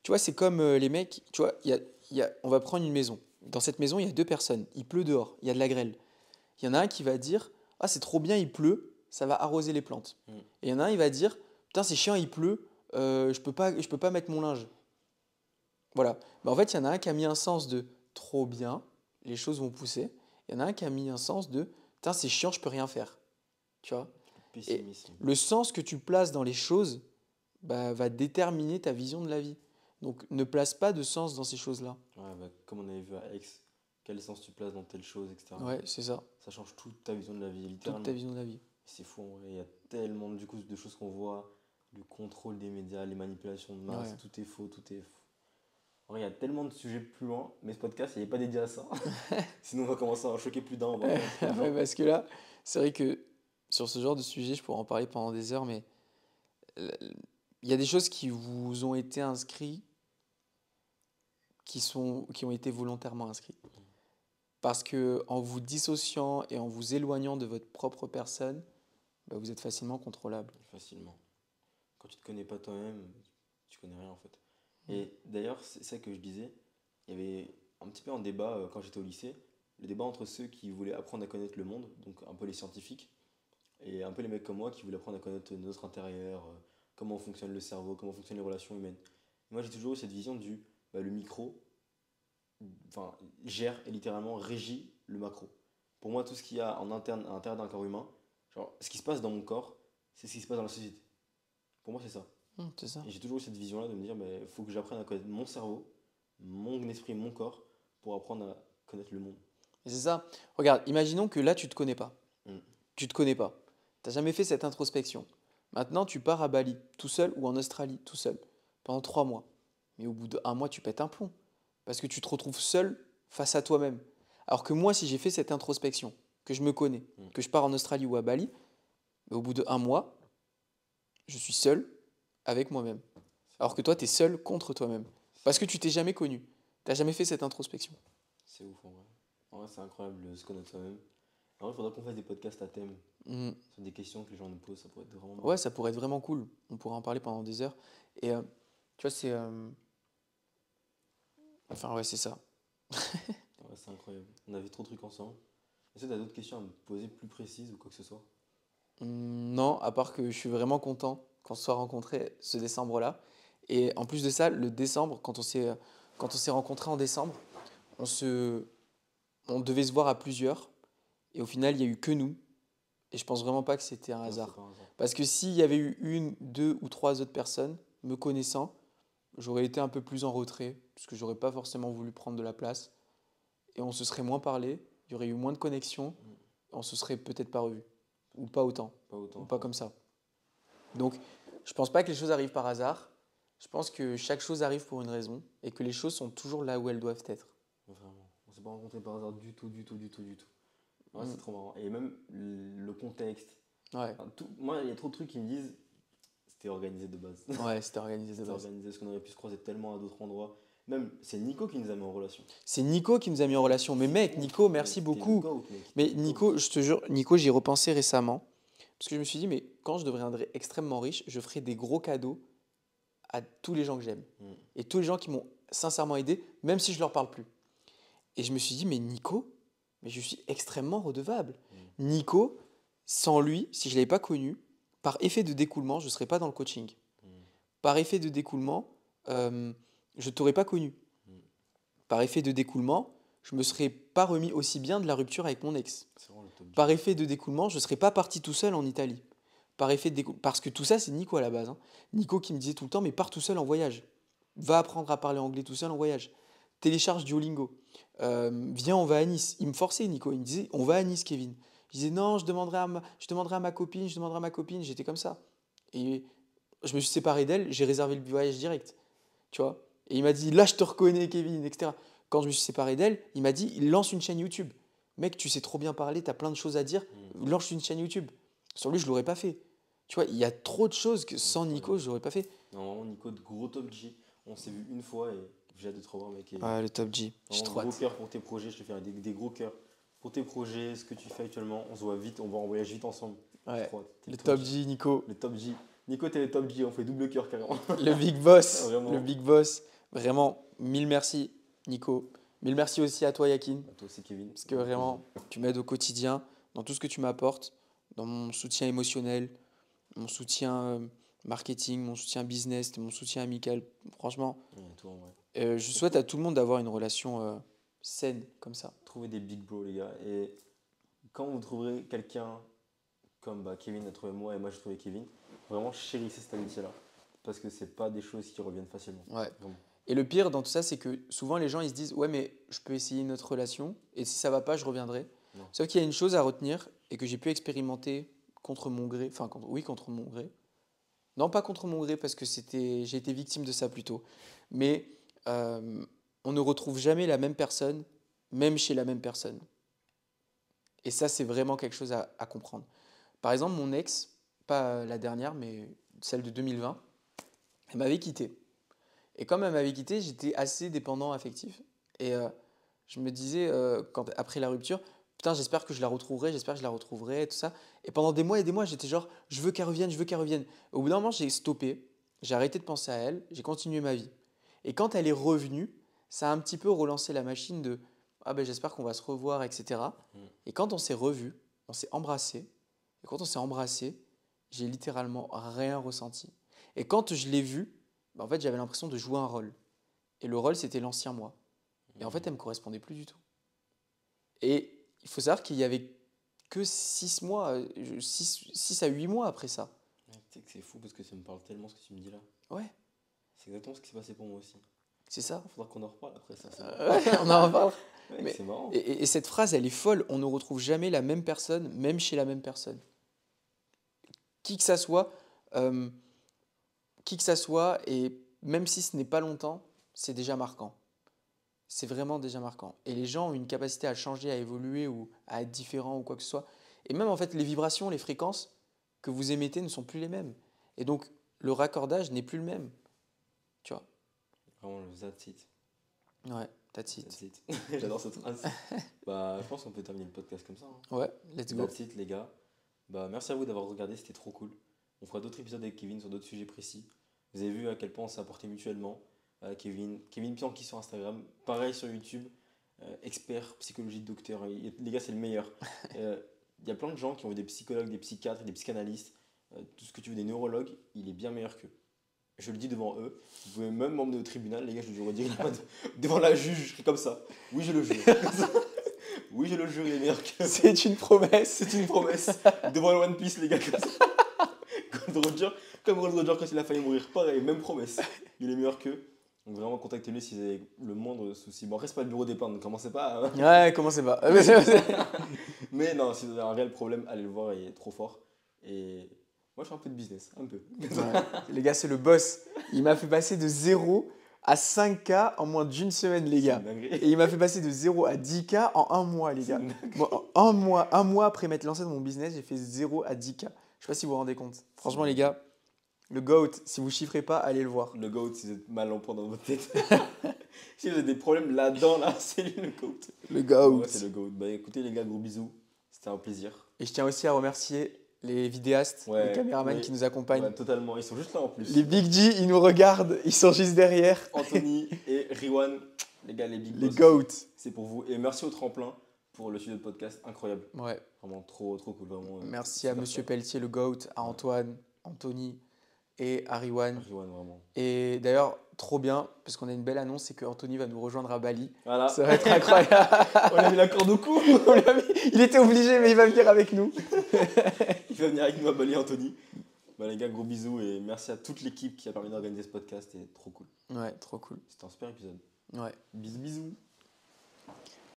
S2: Tu vois, c'est comme les mecs. Tu vois, on va prendre une maison. Dans cette maison, il y a deux personnes. Il pleut dehors. Il y a de la grêle. Il y en a un qui va dire ah, c'est trop bien, il pleut, ça va arroser les plantes. Et il y en a un, il va dire putain, c'est chiant, il pleut, je peux pas mettre mon linge. Voilà. Bah, en fait, il y en a un qui a mis un sens de trop bien, les choses vont pousser. Il y en a un qui a mis un sens de putain, c'est chiant, je peux rien faire. Tu vois? Et
S1: Pessimisme.
S2: le sens que tu places dans les choses bah, va déterminer ta vision de la vie. Donc ne place pas de sens dans ces choses-là.
S1: Ouais, bah, comme on avait vu à Aix, quel sens tu places dans telle chose, etc.
S2: Ouais, c'est ça.
S1: Ça change toute ta vision de la vie,
S2: Toute ta
S1: littéralement.
S2: vision de la vie.
S1: C'est fou, en vrai. Il y a tellement du coup, de choses qu'on voit, le contrôle des médias, les manipulations de masse,
S2: Ouais.
S1: tout est faux, tout est fou. En vrai, il y a tellement de sujets plus loin, mais ce podcast, il n'est pas dédié à ça. Sinon, on va commencer à en choquer plus d'un, on va faire trop de gens.
S2: Ouais, parce que là, c'est vrai que sur ce genre de sujet, je pourrais en parler pendant des heures, mais euh, il y a des choses qui vous ont été inscrites, qui ont été volontairement inscrites. Parce que en vous dissociant et en vous éloignant de votre propre personne, bah, vous êtes facilement contrôlable.
S1: Facilement. Quand tu te connais pas toi-même, tu connais rien en fait.
S2: Mm.
S1: Et d'ailleurs, c'est ça que je disais. Il y avait un petit peu un débat quand j'étais au lycée. Le débat entre ceux qui voulaient apprendre à connaître le monde, donc un peu les scientifiques, et un peu les mecs comme moi qui voulaient apprendre à connaître notre intérieur, comment fonctionne le cerveau, comment fonctionnent les relations humaines. Moi, j'ai toujours eu cette vision du bah, le micro, enfin, gère et littéralement régit le macro. Pour moi, tout ce qu'il y a en interne, à l'intérieur d'un corps humain, genre ce qui se passe dans mon corps, c'est ce qui se passe dans la société. Pour moi, c'est ça.
S2: C'est ça.
S1: Et j'ai toujours eu cette vision-là de me dire, il faut que j'apprenne à connaître mon cerveau, mon esprit, mon corps, pour apprendre à connaître le monde.
S2: Et c'est ça. Regarde, imaginons que là, tu te connais pas.
S1: Mm.
S2: Tu te connais pas. Tu n'as jamais fait cette introspection. Maintenant, tu pars à Bali, tout seul, ou en Australie, tout seul, pendant 3 mois. Mais au bout d'un mois, tu pètes un plomb. Parce que tu te retrouves seul face à toi-même. Alors que moi, si j'ai fait cette introspection, que je me connais,
S1: Mm.
S2: que je pars en Australie ou à Bali, mais au bout d'un mois, je suis seul avec moi-même. Alors que toi, tu es seul contre toi-même. Parce que tu t'es jamais connu. Tu n'as jamais fait cette introspection.
S1: C'est ouf en vrai. En vrai, c'est incroyable de se connaître soi-même. En vrai, il faudra qu'on fasse des podcasts à thème
S2: Mm.
S1: sur des questions que les gens nous posent. Ça pourrait être vraiment marrant.
S2: Ouais, ça pourrait être vraiment cool. On pourrait en parler pendant des heures. Et tu vois, c'est. Enfin, ouais, c'est ça.
S1: Ouais, c'est incroyable. On a vu trop de trucs ensemble. Est-ce que tu as d'autres questions à me poser plus précises ou quoi que ce soit?
S2: Non, à part que je suis vraiment content qu'on se soit rencontrés ce décembre-là. Et en plus de ça, le décembre, quand on s'est rencontrés en décembre, on se, on devait se voir à plusieurs. Et au final, il n'y a eu que nous. Et je pense vraiment pas que c'était un
S1: Non, c'est
S2: hasard.
S1: pas un hasard.
S2: Parce que s'il y avait eu une, deux ou trois autres personnes, me connaissant, j'aurais été un peu plus en retrait, parce que j'aurais pas forcément voulu prendre de la place. Et on se serait moins parlé, il y aurait eu moins de connexion,
S1: Mm.
S2: on se serait peut-être pas revu. Ou pas autant,
S1: Pas autant,
S2: ou
S1: je
S2: pas
S1: pense.
S2: comme ça. Donc, je pense pas que les choses arrivent par hasard. Je pense que chaque chose arrive pour une raison et que les choses sont toujours là où elles doivent être.
S1: Vraiment. On s'est pas rencontrés par hasard du tout, du tout, du tout, du tout. Ouais, c'est
S2: Mm.
S1: trop marrant. Et même le contexte.
S2: Ouais,
S1: Enfin, moi, il y a trop de trucs qui me disent c'était organisé de base.
S2: ouais, c'était organisé de
S1: C'était
S2: base.
S1: organisé parce qu'on aurait pu se croiser tellement à d'autres endroits. Même, c'est Nico qui nous a mis en relation.
S2: C'est Nico qui nous a mis en relation. Mais
S1: C'est
S2: mec,
S1: ouf.
S2: Nico,
S1: Mais
S2: merci
S1: t'es
S2: beaucoup.
S1: le GOAT, mec. T'es
S2: Mais
S1: le
S2: Nico,
S1: GOAT.
S2: je te jure, Nico, j'y ai repensé récemment. Parce que je me suis dit, mais quand je deviendrai extrêmement riche, je ferai des gros cadeaux à tous les gens que j'aime.
S1: Mm.
S2: Et tous les gens qui m'ont sincèrement aidé, même si je leur parle plus. Et je me suis dit, mais Nico, mais je suis extrêmement redevable.
S1: Mm.
S2: Nico, sans lui, si je ne l'avais pas connu, par effet de découlement, je ne serais pas dans le coaching.
S1: Mm.
S2: Par effet de découlement, je ne t'aurais pas connu.
S1: Mm.
S2: Par effet de découlement, je ne me serais pas remis aussi bien de la rupture avec mon ex.
S1: C'est vraiment le top G.
S2: Par effet de découlement, je ne serais pas parti tout seul en Italie. Par effet de parce que tout ça, c'est Nico à la base. Hein. Nico qui me disait tout le temps, mais pars tout seul en voyage. Va apprendre à parler anglais tout seul en voyage. Télécharge Duolingo. Viens, on va à Nice. Il me forçait, Nico. Il me disait, on va à Nice, Kevin. Je disais, non, je demanderai à ma copine, je demanderai à ma copine. J'étais comme ça. Et je me suis séparé d'elle, j'ai réservé le voyage direct. Tu vois. Et il m'a dit, là, je te reconnais, Kevin, etc. Quand je me suis séparé d'elle, il m'a dit, il lance une chaîne YouTube. Mec, tu sais trop bien parler, tu as plein de choses à dire.
S1: Mm.
S2: Lance une chaîne YouTube. Sur lui, je l'aurais pas fait. Tu vois, il y a trop de choses que sans Nico, je l'aurais pas fait.
S1: Non, vraiment, Nico, de gros top G. On s'est vu une fois et j'ai hâte de te revoir, mec. Et
S2: Ouais, le top G. J'ai
S1: vraiment,
S2: trop
S1: gros
S2: hâte.
S1: cœur pour tes projets. Je te fais des gros cœurs pour tes projets, ce que tu fais actuellement. On se voit vite, on va en voyage vite ensemble. J'ai
S2: Ouais.
S1: trop hâte. T'es
S2: Le top G, Nico.
S1: Le top G. Nico, t'es le top G, on fait double cœur carrément.
S2: Le big boss.
S1: Vraiment.
S2: Le big boss. Vraiment, mille merci, Nico. Mille merci aussi à toi, Yakin.
S1: À toi aussi, Kevin.
S2: Parce que vraiment, tu m'aides au quotidien, dans tout ce que tu m'apportes, dans mon soutien émotionnel, mon soutien marketing, mon soutien business, mon soutien amical. Franchement,
S1: Ouais, tout en vrai.
S2: je souhaite à tout le monde d'avoir une relation saine comme ça.
S1: Trouvez des big bros, les gars. Et quand vous trouverez quelqu'un comme Kevin a trouvé moi et moi j'ai trouvé Kevin, vraiment chérissez cette amitié-là. Parce que c'est pas des choses qui reviennent facilement.
S2: Ouais.
S1: Vraiment.
S2: Et le pire dans tout ça, c'est que souvent les gens ils se disent ouais mais je peux essayer notre relation et si ça va pas, je reviendrai.
S1: Non.
S2: Sauf qu'il y a une chose à retenir et que j'ai pu expérimenter contre mon gré, enfin contre mon gré. Non pas contre mon gré parce que j'ai été victime de ça plutôt. Mais on ne retrouve jamais la même personne, même chez la même personne. Et ça c'est vraiment quelque chose à comprendre. Par exemple mon ex, pas la dernière mais celle de 2020, elle m'avait quitté. Et comme elle m'avait quitté, j'étais assez dépendant affectif. Et je me disais, après la rupture, putain, j'espère que je la retrouverai, tout ça. Et pendant des mois, j'étais genre, je veux qu'elle revienne, je veux qu'elle revienne. Au bout d'un moment, j'ai stoppé, j'ai arrêté de penser à elle, j'ai continué ma vie. Et quand elle est revenue, ça a un petit peu relancé la machine de, ah ben j'espère qu'on va se revoir, etc. Et quand on s'est revus, on s'est embrassés. Et quand on s'est embrassés, j'ai littéralement rien ressenti. Et quand je l'ai vue, en fait, j'avais l'impression de jouer un rôle. Et le rôle, c'était l'ancien moi. Et en fait, elle ne me correspondait plus du tout. Et il faut savoir qu'il y avait que 6 mois, 6 à 8 mois après ça.
S1: Ouais, tu sais que c'est fou parce que ça me parle tellement ce que tu me dis là.
S2: Ouais,
S1: C'est exactement ce qui s'est passé pour moi aussi.
S2: c'est ça.
S1: Faudra qu'on en reparle après ça. C'est
S2: Ouais, on en reparle.
S1: ouais,
S2: Mais,
S1: c'est marrant.
S2: et cette phrase, elle est folle. On ne retrouve jamais la même personne, même chez la même personne. Qui que ça soit, euh, qui que ça soit, et même si ce n'est pas longtemps, c'est déjà marquant. C'est vraiment déjà marquant. Et les gens ont une capacité à changer, à évoluer ou à être différents ou quoi que ce soit. Et même en fait, les vibrations, les fréquences que vous émettez ne sont plus les mêmes. Et donc, le raccordage n'est plus le même. Tu vois?
S1: Vraiment le that's it.
S2: Ouais, that's it.
S1: That's it. J'adore cette phrase. Je pense qu'on peut terminer le podcast comme ça. Hein.
S2: Ouais, let's go.
S1: That's it, les gars. Merci à vous d'avoir regardé, c'était trop cool. On fera d'autres épisodes avec Kevin sur d'autres sujets précis. Vous avez vu à quel point on s'est apporté mutuellement. Kevin Pianki sur Instagram, pareil sur YouTube, expert, psychologie, docteur. Les gars, c'est le meilleur. Il y a plein de gens qui ont vu des psychologues, des psychiatres, des psychanalystes, tout ce que tu veux, des neurologues. Il est bien meilleur qu'eux. Je le dis devant eux. Vous pouvez même m'emmener au tribunal, les gars, je le redis devant la juge, je serai comme ça. Oui, je le jure. Oui, je le jure, il est meilleur que.
S2: C'est une promesse.
S1: C'est une promesse. Devant le One Piece, les gars, comme ça. Comme Gold Roger quand il a failli mourir. Pareil, même promesse. Il est meilleur qu'eux. Donc vraiment, contactez-le si vous avez le moindre souci. Bon, après, c'est pas le bureau d'épargne, donc commencez pas. Hein.
S2: Ouais, commencez pas.
S1: Mais non, si vous avez un réel problème, allez le voir, il est trop fort. Et moi, je fais un peu de business, un peu.
S2: Ouais. Les gars, c'est le boss. Il m'a fait passer de 0 à 5K en moins d'une semaine, les gars. Et il m'a fait passer de 0 à 10K en un mois, les gars. Bon, un mois après m'être lancé dans mon business, j'ai fait 0 à 10K. Je sais pas si vous vous rendez compte. Franchement, les gars, le GOAT, si vous chiffrez pas, allez le voir.
S1: Le GOAT, si vous êtes mal en point dans votre tête. Si vous avez des problèmes là-dedans, là, c'est lui le GOAT.
S2: Le GOAT.
S1: Ouais, c'est le GOAT. Écoutez, les gars, gros bisous. C'était un plaisir.
S2: Et je tiens aussi à remercier les vidéastes, les caméramans qui nous accompagnent.
S1: Ouais, totalement. Ils sont juste là en plus.
S2: Les Big G, ils nous regardent, ils sont juste derrière.
S1: Anthony et Riwan, les gars, les Big
S2: Les
S1: Boss.
S2: GOAT.
S1: C'est pour vous. Et merci au tremplin pour le studio de podcast. Incroyable.
S2: Ouais.
S1: Vraiment trop cool. Vraiment,
S2: merci à Monsieur Pelletier, le GOAT, à Antoine, Anthony et à Riwan.
S1: Vraiment.
S2: Et d'ailleurs, trop bien, parce qu'on a une belle annonce, c'est qu'Anthony va nous rejoindre à Bali.
S1: Voilà.
S2: Ça va être incroyable.
S1: On a mis la corde au cou.
S2: Il était obligé, mais il va venir avec nous.
S1: Il va venir avec nous à Bali, Anthony. Les gars, gros bisous et merci à toute l'équipe qui a permis d'organiser ce podcast. C'était trop cool.
S2: Ouais, trop cool.
S1: C'était un super épisode.
S2: Ouais.
S1: Bisous.